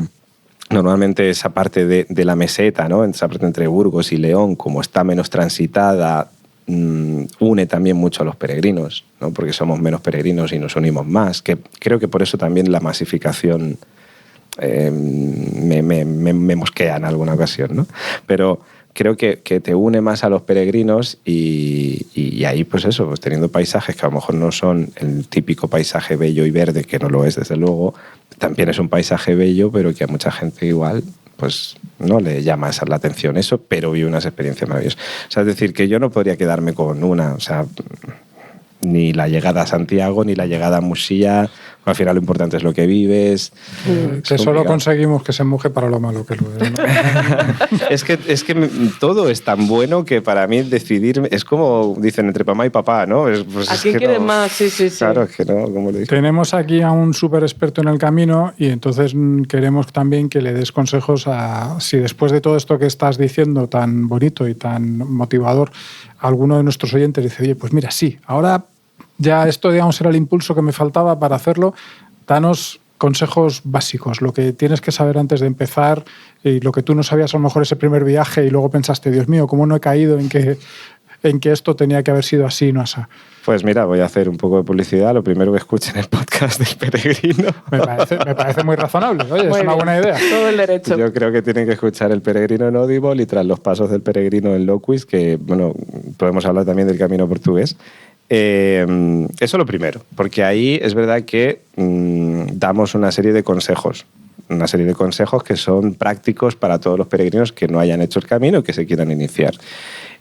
normalmente esa parte de la meseta, ¿no? Esa parte entre Burgos y León, como está menos transitada, une también mucho a los peregrinos, ¿no? Porque somos menos peregrinos y nos unimos más, que creo que por eso también la masificación me mosquea en alguna ocasión, ¿no? Pero creo que te une más a los peregrinos y ahí pues eso, pues teniendo paisajes que a lo mejor no son el típico paisaje bello y verde, que no lo es desde luego, también es un paisaje bello, pero que a mucha gente igual pues no le llama esa la atención eso, pero vive unas experiencias maravillosas. O sea, es decir, que yo no podría quedarme con una, o sea, ni la llegada a Santiago, ni la llegada a Musilla, Al final lo importante es lo que vives. Que solo conseguimos que se moje para lo malo que lo es, ¿no? es que todo es tan bueno que para mí decidir es como dicen entre mamá y papá, ¿no? ¿A quién quieres más? Sí. Claro, es que no, como lo dicen. Tenemos aquí a un súper experto en el camino y entonces queremos también que le des consejos a si después de todo esto que estás diciendo tan bonito y tan motivador, alguno de nuestros oyentes dice, oye, pues mira, sí, ahora ya esto, digamos, era el impulso que me faltaba para hacerlo, danos consejos básicos, lo que tienes que saber antes de empezar y lo que tú no sabías a lo mejor ese primer viaje y luego pensaste, Dios mío, ¿cómo no he caído en que esto tenía que haber sido así y no así? Pues mira, voy a hacer un poco de publicidad. Lo primero que escuchen el podcast del Peregrino. Me parece muy razonable. Oye, es una buena idea. Todo el derecho. Yo creo que tienen que escuchar el Peregrino en Audible y tras los pasos del Peregrino en Loquis, que, bueno, podemos hablar también del camino portugués. Eso lo primero, porque ahí es verdad que damos una serie de consejos. Una serie de consejos que son prácticos para todos los peregrinos que no hayan hecho el camino y que se quieran iniciar.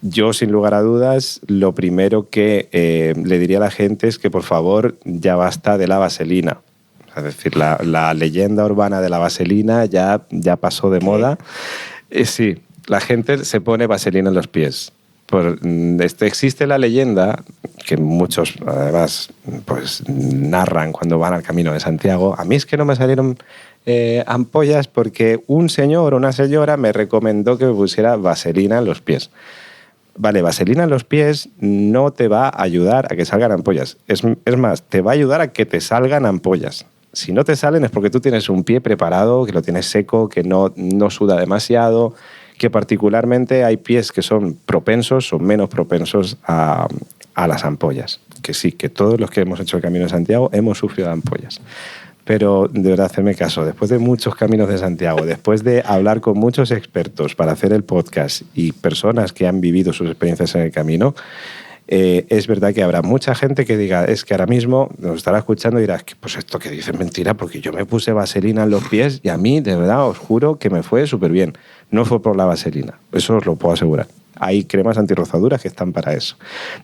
Yo, sin lugar a dudas, lo primero que le diría a la gente es que, por favor, ya basta de la vaselina. Es decir, la leyenda urbana de la vaselina ya pasó de moda. Sí, la gente se pone vaselina en los pies. Existe la leyenda, que muchos además pues, narran cuando van al Camino de Santiago. A mí es que no me salieron ampollas porque un señor o una señora me recomendó que me pusiera vaselina en los pies. Vale, vaselina en los pies no te va a ayudar a que salgan ampollas. Es más, te va a ayudar a que te salgan ampollas. Si no te salen es porque tú tienes un pie preparado, que lo tienes seco, que no suda demasiado, que particularmente hay pies que son propensos o menos propensos a las ampollas. Que sí, que todos los que hemos hecho el Camino de Santiago hemos sufrido de ampollas. Pero de verdad, hacerme caso, después de muchos caminos de Santiago, después de hablar con muchos expertos para hacer el podcast y personas que han vivido sus experiencias en el camino, es verdad que habrá mucha gente que diga, es que ahora mismo nos estará escuchando y dirá, pues esto que dicen mentira, porque yo me puse vaselina en los pies y a mí, de verdad, os juro que me fue súper bien. No fue por la vaselina, eso os lo puedo asegurar. Hay cremas antirrozaduras que están para eso.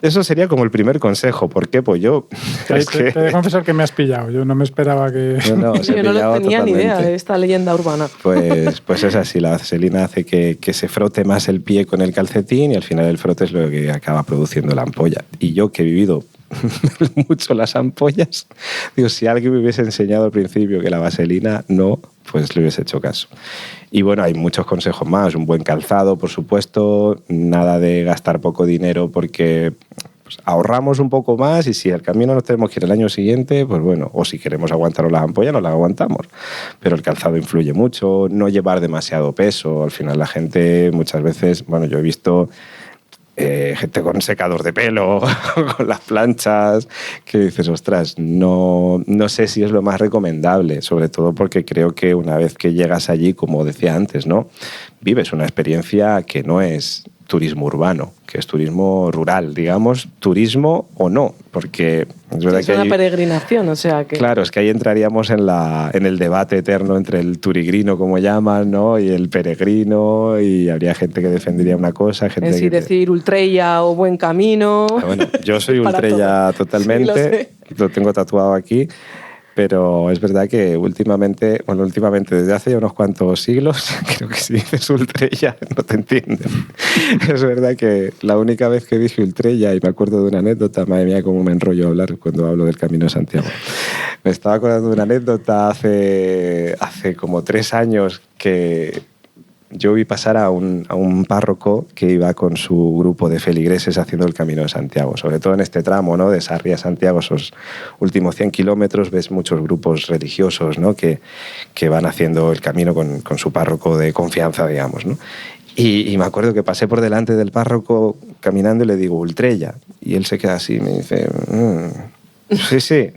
Eso sería como el primer consejo. ¿Por qué? Pues yo... Te he de confesar que me has pillado. Yo no me esperaba que... Yo no tenía ni idea de esta leyenda urbana. Pues es así. La vaselina hace que se frote más el pie con el calcetín y al final el frote es lo que acaba produciendo la ampolla. Y yo, que he vivido mucho las ampollas, digo, si alguien me hubiese enseñado al principio que la vaselina no, pues le hubiese hecho caso. Y bueno, hay muchos consejos más. Un buen calzado, por supuesto. Nada de gastar poco dinero porque pues, ahorramos un poco más y si el camino nos tenemos que ir el año siguiente, pues bueno, o si queremos aguantar las ampollas, nos las aguantamos. Pero el calzado influye mucho. No llevar demasiado peso. Al final la gente muchas veces, bueno, yo he visto... gente con secador de pelo, con las planchas, que dices, ostras, no sé si es lo más recomendable, sobre todo porque creo que una vez que llegas allí, como decía antes, ¿no? Vives una experiencia que no es turismo urbano, que es turismo rural, digamos, turismo o no, porque es verdad que es una peregrinación, o sea que... Claro, es que ahí entraríamos en el debate eterno entre el turigrino, como llaman, ¿no? Y el peregrino, y habría gente que defendería una cosa, gente es decir ultrella o buen camino... Bueno, yo soy ultrella totalmente, sí, lo tengo tatuado aquí. Pero es verdad que últimamente, desde hace ya unos cuantos siglos, creo que si dices ultrella no te entienden. Es verdad que la única vez que dije ultrella, y me acuerdo de una anécdota, madre mía, cómo me enrollo a hablar cuando hablo del Camino de Santiago. Me estaba acordando de una anécdota hace como 3 años que yo vi pasar a un párroco que iba con su grupo de feligreses haciendo el Camino de Santiago. Sobre todo en este tramo, ¿no? De Sarria a Santiago, esos últimos 100 kilómetros, ves muchos grupos religiosos, ¿no? que van haciendo el camino con su párroco de confianza, digamos, ¿no? Y me acuerdo que pasé por delante del párroco caminando y le digo, ultrella. Y él se queda así y me dice, sí.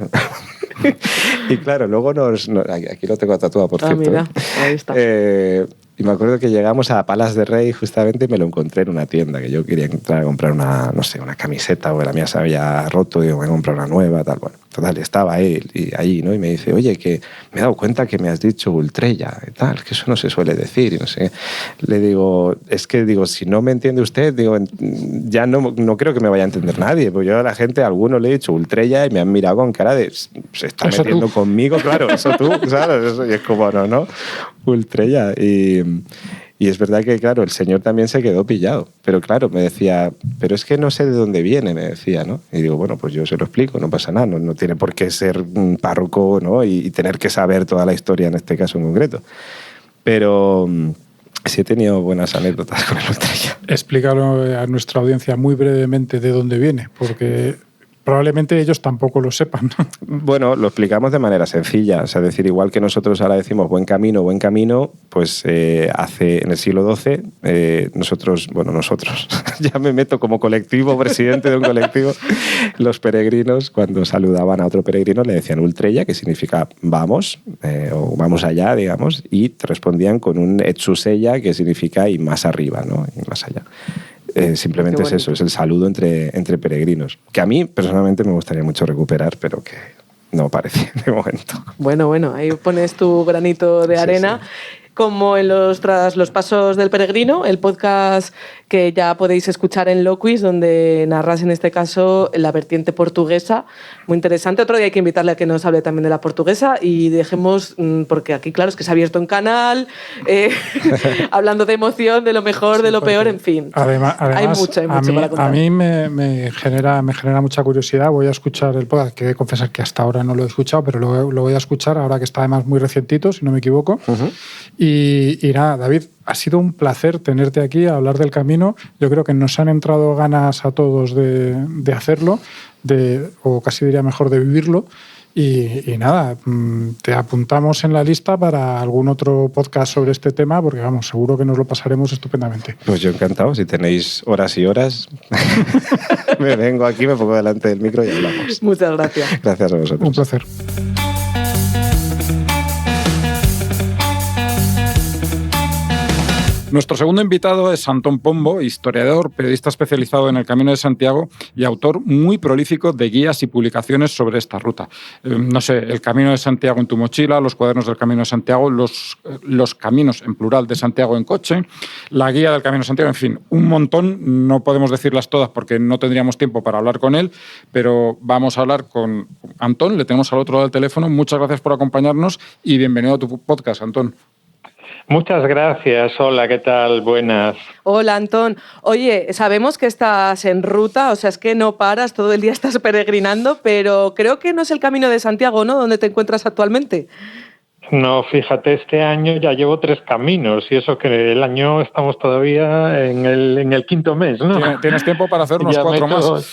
Y claro, luego aquí lo tengo tatuado, por cierto. Mira, ahí está. Y me acuerdo que llegamos a Palas de Rey justamente y me lo encontré en una tienda, que yo quería entrar a comprar una camiseta, o la mía se había roto, digo, voy a comprar una nueva, tal. Bueno, total, estaba él y allí, ¿no? Y me dice, oye, que me he dado cuenta que me has dicho Ultrella y tal, que eso no se suele decir y no sé. Le digo, si no me entiende usted, digo, ya no creo que me vaya a entender nadie, pues yo a la gente, a algunos le he dicho Ultrella y me han mirado con cara de, se está ¿Eso metiendo tú? conmigo, claro, eso tú, ¿sabes? Y es como, no, Ultrella. Y es verdad que, claro, el señor también se quedó pillado. Pero claro, me decía, pero es que no sé de dónde viene, me decía, ¿no? Y digo, bueno, pues yo se lo explico, no pasa nada, no tiene por qué ser un párroco, ¿no? Y tener que saber toda la historia en este caso en concreto. Pero sí he tenido buenas anécdotas con el Ultrella. Explícalo a nuestra audiencia muy brevemente de dónde viene, porque probablemente ellos tampoco lo sepan, ¿no? Bueno, lo explicamos de manera sencilla. O sea, decir, igual que nosotros ahora decimos buen camino, pues hace en el siglo XII, nosotros, ya me meto como colectivo, presidente de un colectivo, los peregrinos, cuando saludaban a otro peregrino, le decían Ultrella, que significa vamos, o vamos allá, digamos, y te respondían con un Etsusella, que significa y más arriba, ¿no? Y más allá. Simplemente es eso, es el saludo entre peregrinos, que a mí personalmente me gustaría mucho recuperar, pero que no parece de momento. Bueno, ahí pones tu granito de arena. Sí. Como tras los pasos del peregrino, el podcast que ya podéis escuchar en Loquis, donde narras en este caso la vertiente portuguesa, muy interesante. Otro día hay que invitarle a que nos hable también de la portuguesa y dejemos, porque aquí claro es que se ha abierto un canal, hablando de emoción, de lo mejor, sí, de lo peor, en fin. Además hay mucho para contar. A mí me genera mucha curiosidad. Voy a escuchar el podcast, que he de confesar que hasta ahora no lo he escuchado, pero lo voy a escuchar ahora que está además muy recientito, si no me equivoco. Uh-huh. Y nada, David, ha sido un placer tenerte aquí a hablar del camino. Yo creo que nos han entrado ganas a todos de hacerlo, o casi diría mejor de vivirlo. Y nada, te apuntamos en la lista para algún otro podcast sobre este tema, porque vamos, seguro que nos lo pasaremos estupendamente. Pues yo encantado, si tenéis horas y horas, me vengo aquí, me pongo delante del micro y hablamos. Muchas gracias. Gracias a vosotros. Un placer. Nuestro segundo invitado es Antón Pombo, historiador, periodista especializado en el Camino de Santiago y autor muy prolífico de guías y publicaciones sobre esta ruta. No sé, el Camino de Santiago en tu mochila, los cuadernos del Camino de Santiago, los caminos en plural de Santiago en coche, la guía del Camino de Santiago, en fin, un montón. No podemos decirlas todas porque no tendríamos tiempo para hablar con él, pero vamos a hablar con Antón, le tenemos al otro lado del teléfono. Muchas gracias por acompañarnos y bienvenido a tu podcast, Antón. Muchas gracias. Hola, ¿qué tal? Buenas. Hola, Antón. Oye, sabemos que estás en ruta, o sea, es que no paras, todo el día estás peregrinando, pero creo que no es el Camino de Santiago, ¿no?, donde te encuentras actualmente. No, fíjate, este año ya llevo 3 caminos y eso que el año estamos todavía en el quinto mes, ¿no? Tienes tiempo para hacer unos 4 más.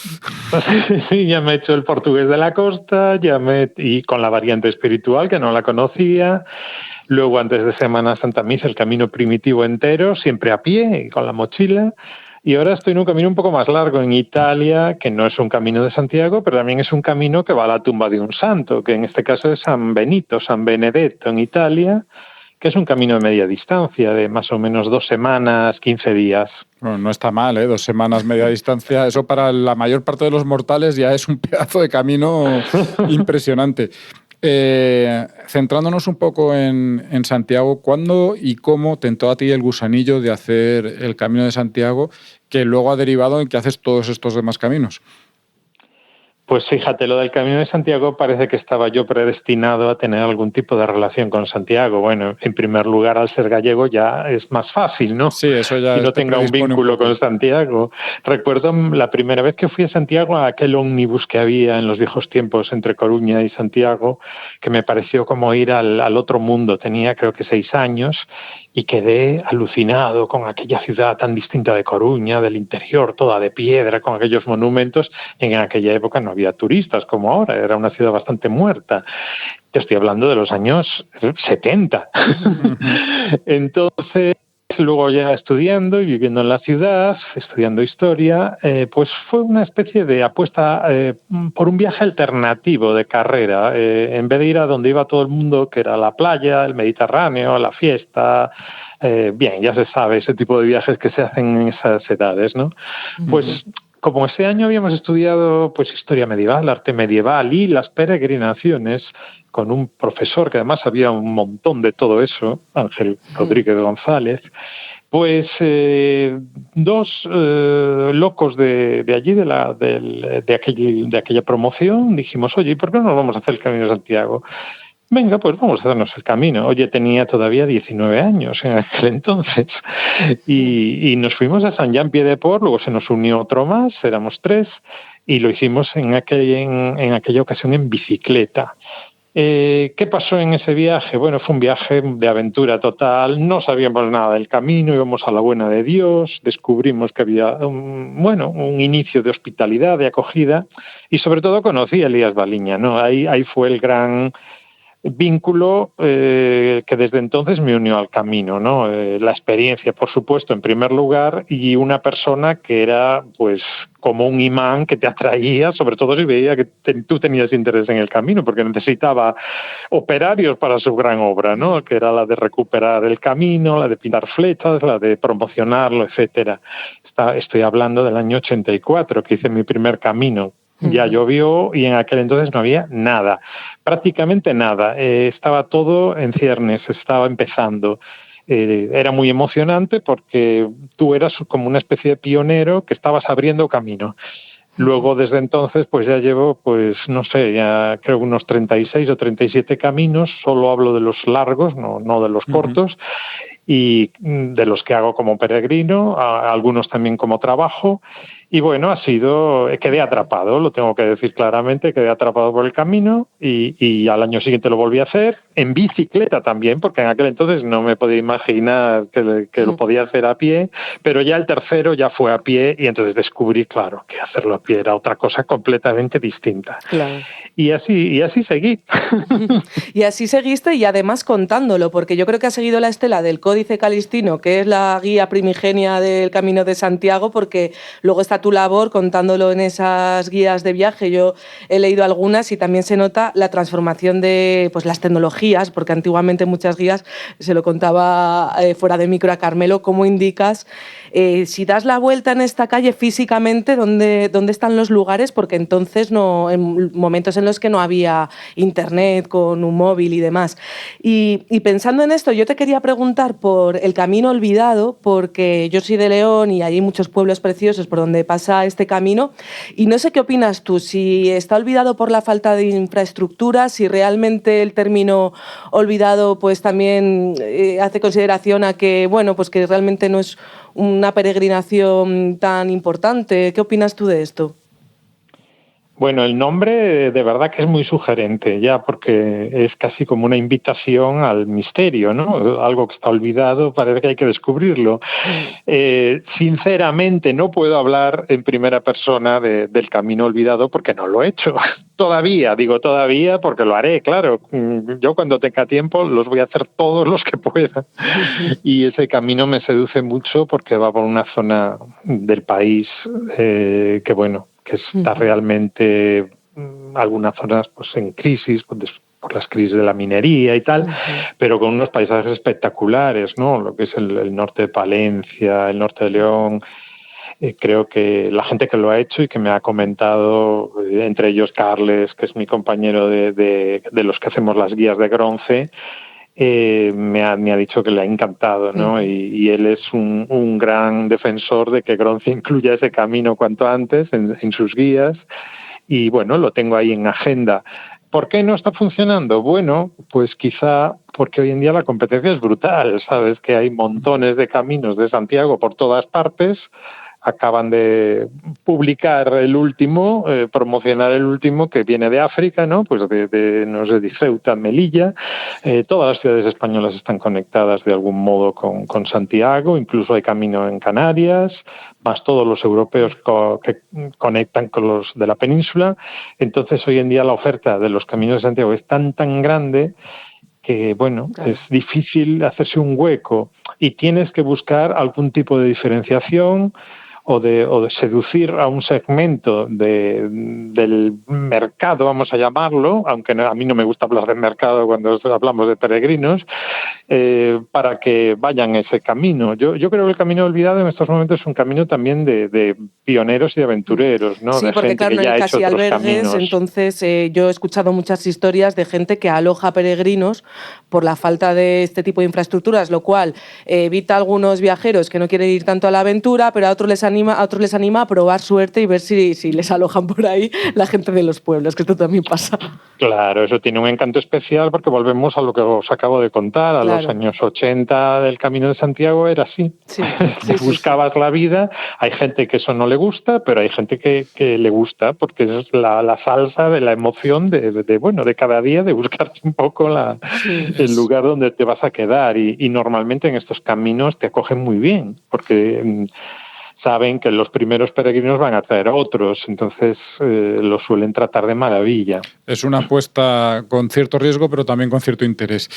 Sí, ya me he hecho el portugués de la costa, y con la variante espiritual, que no la conocía. Luego, antes de Semana Santa, me hice el camino primitivo entero, siempre a pie y con la mochila. Y ahora estoy en un camino un poco más largo en Italia, que no es un camino de Santiago, pero también es un camino que va a la tumba de un santo, que en este caso es San Benedetto en Italia, que es un camino de media distancia, de más o menos 2 semanas, 15 días. Bueno, no está mal, 2 semanas media distancia. Eso para la mayor parte de los mortales ya es un pedazo de camino impresionante. Centrándonos un poco en Santiago, ¿cuándo y cómo tentó a ti el gusanillo de hacer el Camino de Santiago, que luego ha derivado en que haces todos estos demás caminos? Pues fíjate, lo del Camino de Santiago parece que estaba yo predestinado a tener algún tipo de relación con Santiago. Bueno, en primer lugar, al ser gallego ya es más fácil, ¿no? Sí, eso ya. Y no tenga un vínculo con Santiago. Recuerdo la primera vez que fui a Santiago, a aquel ómnibus que había en los viejos tiempos entre Coruña y Santiago, que me pareció como ir al otro mundo. Tenía creo que 6 años y quedé alucinado con aquella ciudad tan distinta de Coruña, del interior, toda de piedra, con aquellos monumentos. En aquella época no había turistas como ahora, era una ciudad bastante muerta. Te estoy hablando de los años 70. Entonces, luego ya estudiando y viviendo en la ciudad, estudiando historia, pues fue una especie de apuesta por un viaje alternativo de carrera. En vez de ir a donde iba todo el mundo, que era la playa, el Mediterráneo, la fiesta, bien, ya se sabe, ese tipo de viajes que se hacen en esas edades, ¿no? Pues como ese año habíamos estudiado pues historia medieval, arte medieval y las peregrinaciones, con un profesor que además sabía un montón de todo eso, Ángel Rodríguez González, pues dos locos de allí, de aquella promoción, dijimos, oye, ¿y por qué no nos vamos a hacer el Camino de Santiago? Venga, pues vamos a hacernos el camino. Oye, tenía todavía 19 años en aquel entonces. Y nos fuimos a Saint-Jean-Pied-de-Port, luego se nos unió otro más, éramos 3, y lo hicimos en aquella ocasión en bicicleta. ¿Qué pasó en ese viaje? Bueno, fue un viaje de aventura total, no sabíamos nada del camino, íbamos a la buena de Dios, descubrimos que había un inicio de hospitalidad, de acogida, y sobre todo conocí a Elías Baliña, ¿no? Ahí fue el gran vínculo que desde entonces me unió al camino, ¿no? La experiencia, por supuesto, en primer lugar, y una persona que era, pues, como un imán que te atraía, sobre todo si veía que tú tenías interés en el camino, porque necesitaba operarios para su gran obra, ¿no? Que era la de recuperar el camino, la de pintar flechas, la de promocionarlo, etcétera. Estoy hablando del año 84, que hice mi primer camino. Ya llovió y en aquel entonces no había nada, prácticamente nada. Estaba todo en ciernes, estaba empezando. Era muy emocionante porque tú eras como una especie de pionero que estabas abriendo camino. Luego, desde entonces, pues ya llevo, pues no sé, ya creo unos 36 o 37 caminos. Solo hablo de los largos, no de los cortos, y de los que hago como peregrino, algunos también como trabajo. Y bueno, quedé atrapado, lo tengo que decir claramente, quedé atrapado por el camino y al año siguiente lo volví a hacer, en bicicleta también, porque en aquel entonces no me podía imaginar que lo podía hacer a pie, pero ya el tercero ya fue a pie y entonces descubrí, claro, que hacerlo a pie era otra cosa completamente distinta. Claro. Y así seguí. Y así seguiste y además contándolo, porque yo creo que has seguido la estela del Códice Calistino, que es la guía primigenia del Camino de Santiago, porque luego está tu labor contándolo en esas guías de viaje. Yo he leído algunas y también se nota la transformación de pues, las tecnologías, porque antiguamente muchas guías, se lo contaba fuera de micro a Carmelo, cómo indicas si das la vuelta en esta calle físicamente, ¿dónde están los lugares? Porque entonces en momentos en los que no había internet con un móvil y demás. Y pensando en esto, yo te quería preguntar por el Camino Olvidado, porque yo soy de León y hay muchos pueblos preciosos por donde pasa este camino, y no sé qué opinas tú, si está olvidado por la falta de infraestructura, si realmente el término olvidado pues también hace consideración a que, bueno, pues que realmente no es una peregrinación tan importante. ¿Qué opinas tú de esto? Bueno, el nombre de verdad que es muy sugerente ya, porque es casi como una invitación al misterio, ¿no? Algo que está olvidado, parece que hay que descubrirlo. Sinceramente, no puedo hablar en primera persona del camino olvidado porque no lo he hecho. Todavía, digo todavía porque lo haré, claro. Yo cuando tenga tiempo los voy a hacer todos los que pueda. Y ese camino me seduce mucho porque va por una zona del país que, bueno, que está realmente algunas zonas pues en crisis por las crisis de la minería y tal, pero con unos paisajes espectaculares, ¿no? Lo que es el norte de Palencia, el norte de León. Creo que la gente que lo ha hecho y que me ha comentado, entre ellos Carles, que es mi compañero de los que hacemos las guías de Gronce, me ha dicho que le ha encantado, ¿no? Y él es un gran defensor de que Gronce incluya ese camino cuanto antes en sus guías. Y bueno, lo tengo ahí en agenda. ¿Por qué no está funcionando? Bueno, pues quizá porque hoy en día la competencia es brutal, ¿sabes? Que hay montones de caminos de Santiago por todas partes. Acaban de publicar el último, promocionar el último que viene de África, ¿no? Pues de Ceuta, Melilla. Todas las ciudades españolas están conectadas de algún modo con Santiago, incluso hay camino en Canarias, más todos los europeos que conectan con los de la península. Entonces, hoy en día la oferta de los caminos de Santiago es tan grande bueno, Claro. es difícil hacerse un hueco y tienes que buscar algún tipo de diferenciación o de seducir a un segmento del mercado, vamos a llamarlo, aunque a mí no me gusta hablar de mercado cuando hablamos de peregrinos, para que vayan ese camino. Yo creo que el camino olvidado en estos momentos es un camino también de pioneros y de aventureros, ¿no? Sí, de porque gente claro, que no ya hay ha casi hecho otros albergues, caminos. entonces yo he escuchado muchas historias de gente que aloja peregrinos por la falta de este tipo de infraestructuras, lo cual evita a algunos viajeros que no quieren ir tanto a la aventura, pero a otros les anima a probar suerte y ver si les alojan por ahí la gente de los pueblos, que esto también pasa. Claro, eso tiene un encanto especial porque volvemos a lo que os acabo de contar. A Claro. los años 80 del Camino de Santiago era así. Sí, Buscabas la vida. Hay gente que eso no le gusta, pero hay gente que le gusta porque es la salsa de la emoción de cada día, de buscar un poco el lugar donde te vas a quedar. Y normalmente en estos caminos te acogen muy bien porque saben que los primeros peregrinos van a traer a otros, entonces los suelen tratar de maravilla. Es una apuesta con cierto riesgo, pero también con cierto interés.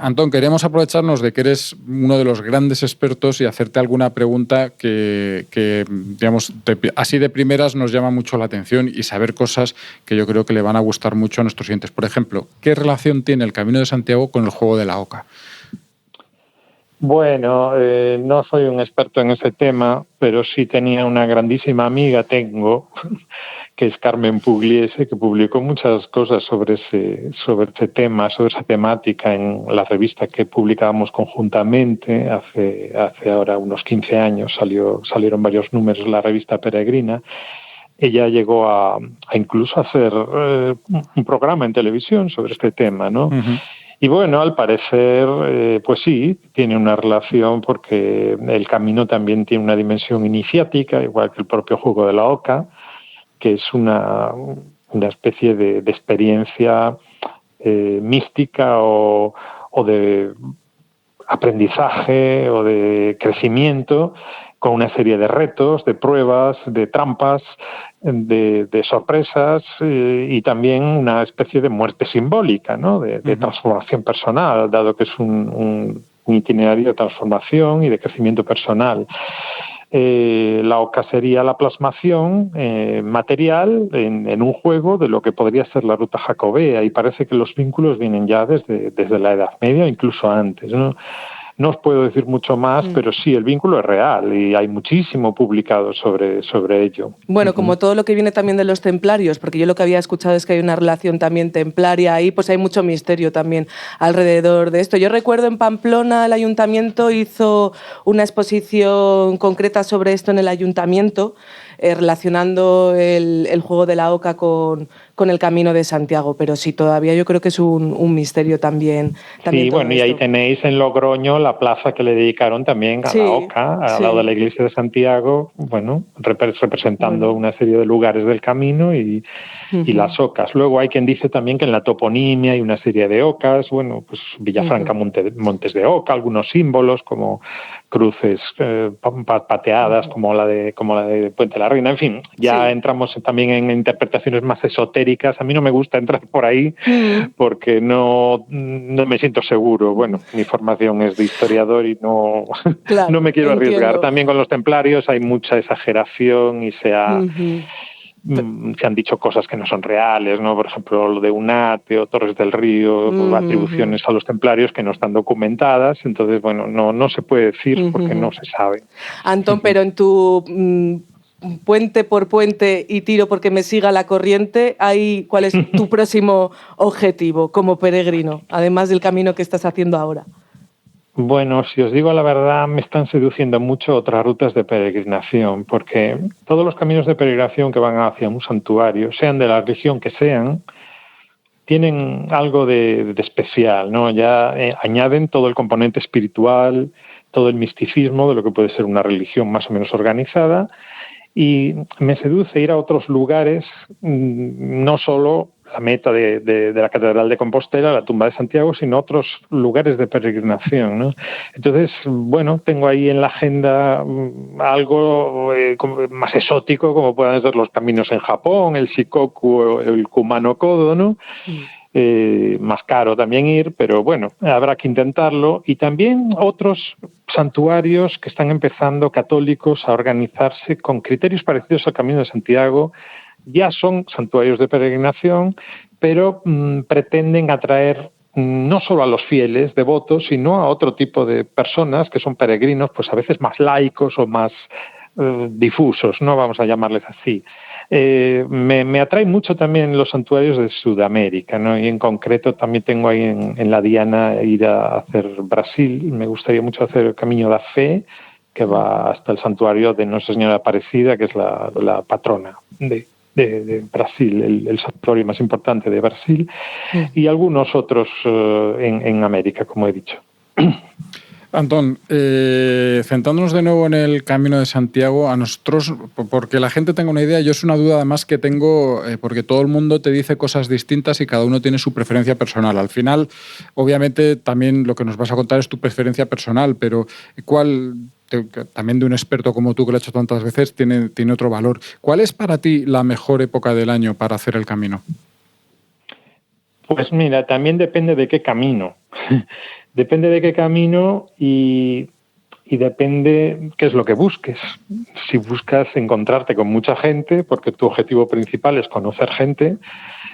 Antón, queremos aprovecharnos de que eres uno de los grandes expertos y hacerte alguna pregunta que digamos, así de primeras nos llama mucho la atención y saber cosas que yo creo que le van a gustar mucho a nuestros oyentes. Por ejemplo, ¿qué relación tiene el Camino de Santiago con el juego de la Oca? Bueno, no soy un experto en ese tema, pero sí tenía una grandísima amiga, que es Carmen Pugliese, que publicó muchas cosas sobre ese tema, sobre esa temática en la revista que publicábamos conjuntamente hace ahora unos 15 años, salieron varios números de la revista Peregrina. Ella llegó a incluso hacer un programa en televisión sobre este tema, ¿no? Uh-huh. Y bueno, al parecer, pues sí, tiene una relación porque el camino también tiene una dimensión iniciática, igual que el propio juego de la Oca, que es una especie de experiencia mística o de aprendizaje o de crecimiento con una serie de retos, de pruebas, de trampas, de sorpresas y también una especie de muerte simbólica, ¿no? De transformación personal, dado que es un itinerario de transformación y de crecimiento personal. La Oca sería la plasmación material en un juego de lo que podría ser la ruta jacobea, y parece que los vínculos vienen ya desde la Edad Media, incluso antes, ¿no? No os puedo decir mucho más, pero sí, el vínculo es real y hay muchísimo publicado sobre ello. Bueno, como todo lo que viene también de los templarios, porque yo lo que había escuchado es que hay una relación también templaria ahí, pues hay mucho misterio también alrededor de esto. Yo recuerdo en Pamplona el ayuntamiento hizo una exposición concreta sobre esto en el ayuntamiento, relacionando el juego de la Oca con el Camino de Santiago, pero sí, todavía yo creo que es un misterio también sí, bueno, y ahí esto. tenéis en Logroño la plaza que le dedicaron también a la Oca, al lado de la iglesia de Santiago, bueno, representando una serie de lugares del camino y las ocas. Luego hay quien dice también que en la toponimia hay una serie de ocas, bueno, pues Villafranca, Montes de Oca, algunos símbolos como cruces pateadas como la de Puente de la Reina, en fin, ya entramos también en interpretaciones más esotéricas. A mí no me gusta entrar por ahí porque no me siento seguro. Bueno, mi formación es de historiador y no me quiero arriesgar. También con los templarios hay mucha exageración y se han dicho cosas que no son reales, ¿no? Por ejemplo, lo de Unate o Torres del Río, atribuciones a los templarios que no están documentadas. Entonces, bueno, no se puede decir porque no se sabe. Antón, pero en tu puente por puente y tiro porque me siga la corriente, ¿cuál es tu próximo objetivo como peregrino, además del camino que estás haciendo ahora? Bueno, si os digo la verdad, me están seduciendo mucho otras rutas de peregrinación, porque todos los caminos de peregrinación que van hacia un santuario, sean de la religión que sean, tienen algo de especial, ¿no? Ya añaden todo el componente espiritual, todo el misticismo de lo que puede ser una religión más o menos organizada, y me seduce ir a otros lugares, no solo la meta de la Catedral de Compostela, la tumba de Santiago, sino otros lugares de peregrinación, ¿no? Entonces, bueno, tengo ahí en la agenda algo más exótico, como puedan ser los caminos en Japón, el Shikoku o el Kumano Kodo, ¿no? más caro también ir, pero bueno, habrá que intentarlo. Y también otros santuarios que están empezando, católicos, a organizarse con criterios parecidos al Camino de Santiago. Ya son santuarios de peregrinación, pero pretenden atraer no solo a los fieles devotos, sino a otro tipo de personas que son peregrinos, pues a veces más laicos o más difusos, no vamos a llamarles así. Me atrae mucho también los santuarios de Sudamérica, ¿no? Y en concreto también tengo ahí en la Diana ir a hacer Brasil. Me gustaría mucho hacer el Camino da Fé, que va hasta el santuario de Nuestra Señora Aparecida, que es la patrona de Brasil, el santuario más importante de Brasil, y algunos otros en América, como he dicho. Antón, centrándonos de nuevo en el Camino de Santiago, a nosotros, porque la gente tenga una idea, yo es una duda además que tengo, porque todo el mundo te dice cosas distintas y cada uno tiene su preferencia personal. Al final, obviamente, también lo que nos vas a contar es tu preferencia personal, pero ¿cuál, también de un experto como tú que lo ha hecho tantas veces, tiene otro valor? ¿Cuál es para ti la mejor época del año para hacer el camino? Pues mira, también depende de qué camino. Depende de qué camino y depende qué es lo que busques. Si buscas encontrarte con mucha gente, porque tu objetivo principal es conocer gente,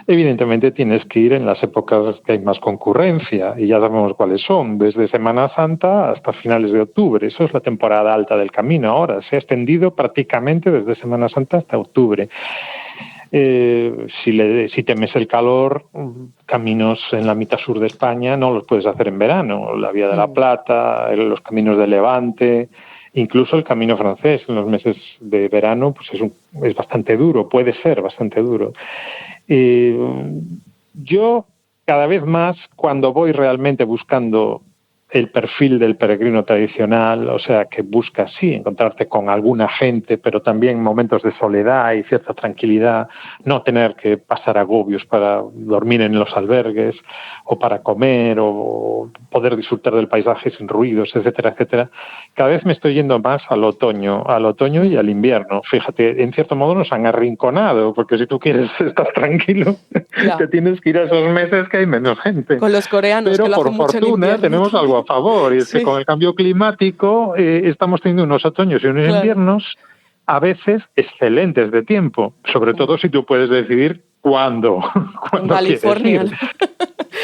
evidentemente tienes que ir en las épocas que hay más concurrencia, y ya sabemos cuáles son, desde Semana Santa hasta finales de octubre. Eso es la temporada alta del camino ahora. Se ha extendido prácticamente desde Semana Santa hasta octubre. Si temes el calor, caminos en la mitad sur de España no los puedes hacer en verano. La Vía de la Plata, los caminos de Levante, incluso el camino francés en los meses de verano, pues es bastante duro, puede ser bastante duro. Yo cada vez más, cuando voy realmente buscando el perfil del peregrino tradicional, o sea, que buscas, sí, encontrarte con alguna gente, pero también momentos de soledad y cierta tranquilidad, no tener que pasar agobios para dormir en los albergues o para comer o poder disfrutar del paisaje sin ruidos, etcétera, etcétera. Cada vez me estoy yendo más al otoño y al invierno. Fíjate, en cierto modo nos han arrinconado, porque si tú quieres estar tranquilo, te tienes que ir a esos meses que hay menos gente. Con los coreanos, pero que lo por hacen mucho en fortuna invierno. Tenemos algo a favor, y es que con el cambio climático estamos teniendo unos otoños y unos inviernos a veces excelentes de tiempo, sobre todo si tú puedes decidir cuándo California, quieres ir.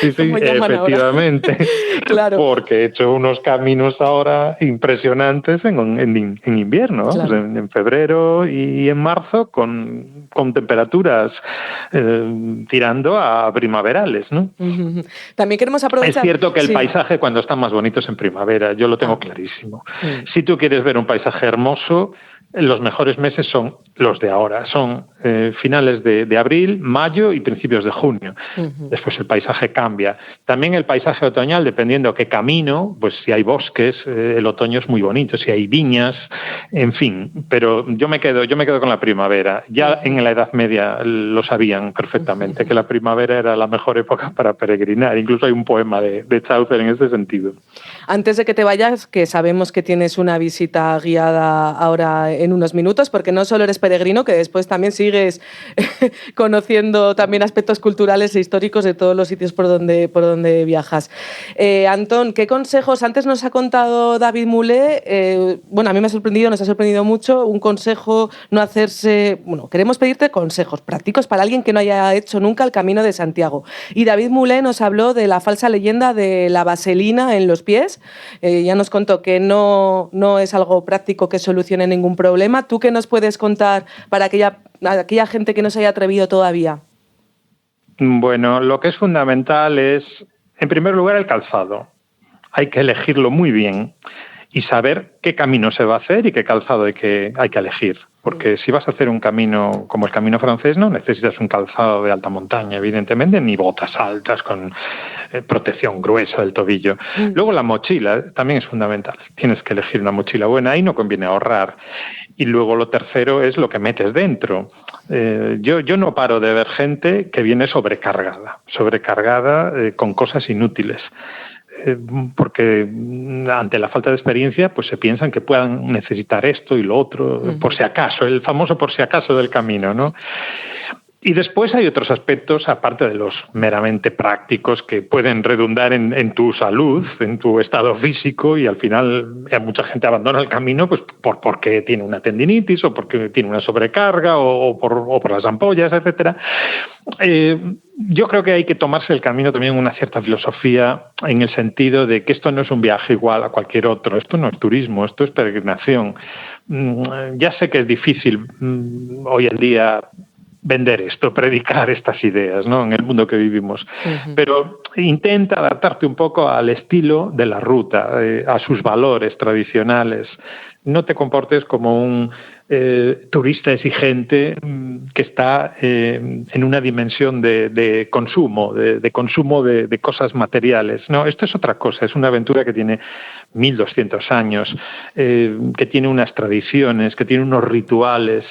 Sí, efectivamente. Claro. Porque he hecho unos caminos ahora impresionantes en invierno, claro. En febrero y en marzo con temperaturas tirando a primaverales, ¿no? Uh-huh. También queremos aprovechar... Es cierto que el paisaje cuando está más bonito es en primavera, yo lo tengo clarísimo. Si tú quieres ver un paisaje hermoso, los mejores meses son los de ahora, son finales de abril, mayo y principios de junio. Uh-huh. Después el paisaje cambia. También el paisaje otoñal, dependiendo qué camino, pues si hay bosques, el otoño es muy bonito, si hay viñas, en fin. Pero yo me quedo con la primavera. Ya en la Edad Media lo sabían perfectamente, que la primavera era la mejor época para peregrinar. Incluso hay un poema de Chaucer en ese sentido. Antes de que te vayas, que sabemos que tienes una visita guiada ahora en unos minutos, porque no solo eres peregrino, que después también sigues conociendo también aspectos culturales e históricos de todos los sitios por donde viajas. Antón, ¿qué consejos? Antes nos ha contado David Mulé, bueno, a mí nos ha sorprendido mucho, un consejo, no hacerse... Bueno, queremos pedirte consejos prácticos para alguien que no haya hecho nunca el Camino de Santiago. Y David Mulé nos habló de la falsa leyenda de la vaselina en los pies. Ya nos contó que no es algo práctico que solucione ningún problema. ¿Tú qué nos puedes contar para aquella gente que no se haya atrevido todavía? Bueno, lo que es fundamental es, en primer lugar, el calzado. Hay que elegirlo muy bien y saber qué camino se va a hacer y qué calzado hay que elegir. Porque si vas a hacer un camino como el camino francés, no necesitas un calzado de alta montaña, evidentemente, ni botas altas con protección gruesa del tobillo. Luego la mochila también es fundamental. Tienes que elegir una mochila buena y no conviene ahorrar. Y luego lo tercero es lo que metes dentro. Yo no paro de ver gente que viene sobrecargada con cosas inútiles. Porque ante la falta de experiencia pues se piensan que puedan necesitar esto y lo otro, por si acaso, el famoso por si acaso del camino, ¿no? Y después hay otros aspectos, aparte de los meramente prácticos, que pueden redundar en tu salud, en tu estado físico, y al final mucha gente abandona el camino pues porque tiene una tendinitis o porque tiene una sobrecarga o por las ampollas, etcétera. Yo creo que hay que tomarse el camino también una cierta filosofía, en el sentido de que esto no es un viaje igual a cualquier otro, esto no es turismo, esto es peregrinación. Ya sé que es difícil hoy en día vender esto, predicar estas ideas, ¿no?, en el mundo que vivimos. Uh-huh. Pero intenta adaptarte un poco al estilo de la ruta, a sus valores tradicionales. No te comportes como un turista exigente que está en una dimensión de consumo, de consumo de cosas materiales. No, esto es otra cosa, es una aventura que tiene 1200 años, que tiene unas tradiciones, que tiene unos rituales.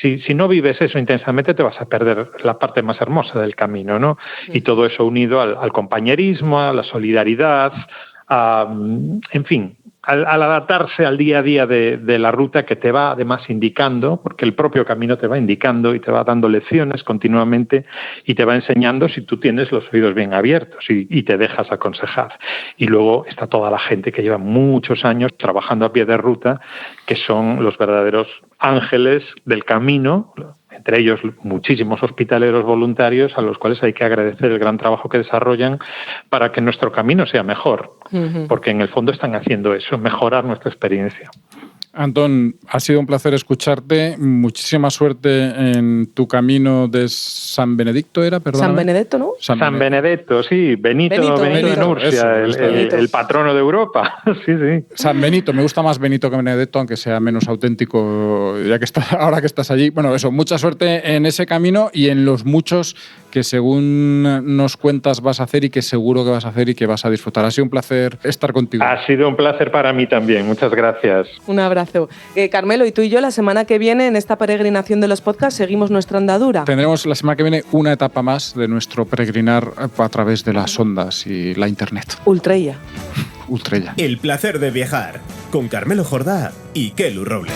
Si no vives eso intensamente, te vas a perder la parte más hermosa del camino, ¿no? Y todo eso unido al compañerismo, a la solidaridad, en fin, al adaptarse al día a día de la ruta, que te va además indicando, porque el propio camino te va indicando y te va dando lecciones continuamente y te va enseñando si tú tienes los oídos bien abiertos y te dejas aconsejar. Y luego está toda la gente que lleva muchos años trabajando a pie de ruta, que son los verdaderos ángeles del camino, entre ellos muchísimos hospitaleros voluntarios a los cuales hay que agradecer el gran trabajo que desarrollan para que nuestro camino sea mejor, porque en el fondo están haciendo eso, mejorar nuestra experiencia. Antón, ha sido un placer escucharte. Muchísima suerte en tu camino de San Benedicto, ¿era? Perdóname. San Benedetto, ¿no? San Benedetto, sí. Benito de Nursia, el patrono de Europa. Sí. San Benito, me gusta más Benito que Benedetto, aunque sea menos auténtico, ya que ahora que estás allí. Bueno, eso, mucha suerte en ese camino y en los muchos que según nos cuentas vas a hacer y que seguro que vas a hacer y que vas a disfrutar. Ha sido un placer estar contigo. Ha sido un placer para mí también. Muchas gracias. Un abrazo. Carmelo, y tú y yo la semana que viene, en esta peregrinación de los podcasts, seguimos nuestra andadura. Tendremos la semana que viene una etapa más de nuestro peregrinar a través de las ondas y la internet. Ultrella. El placer de viajar, con Carmelo Jordá y Kelu Robles.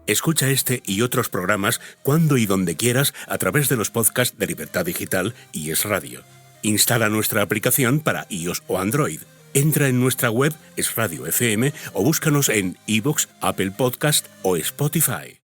Escucha este y otros programas cuando y donde quieras a través de los podcasts de Libertad Digital y Es Radio. Instala nuestra aplicación para iOS o Android. Entra en nuestra web Es Radio FM o búscanos en iVoox, Apple Podcast o Spotify.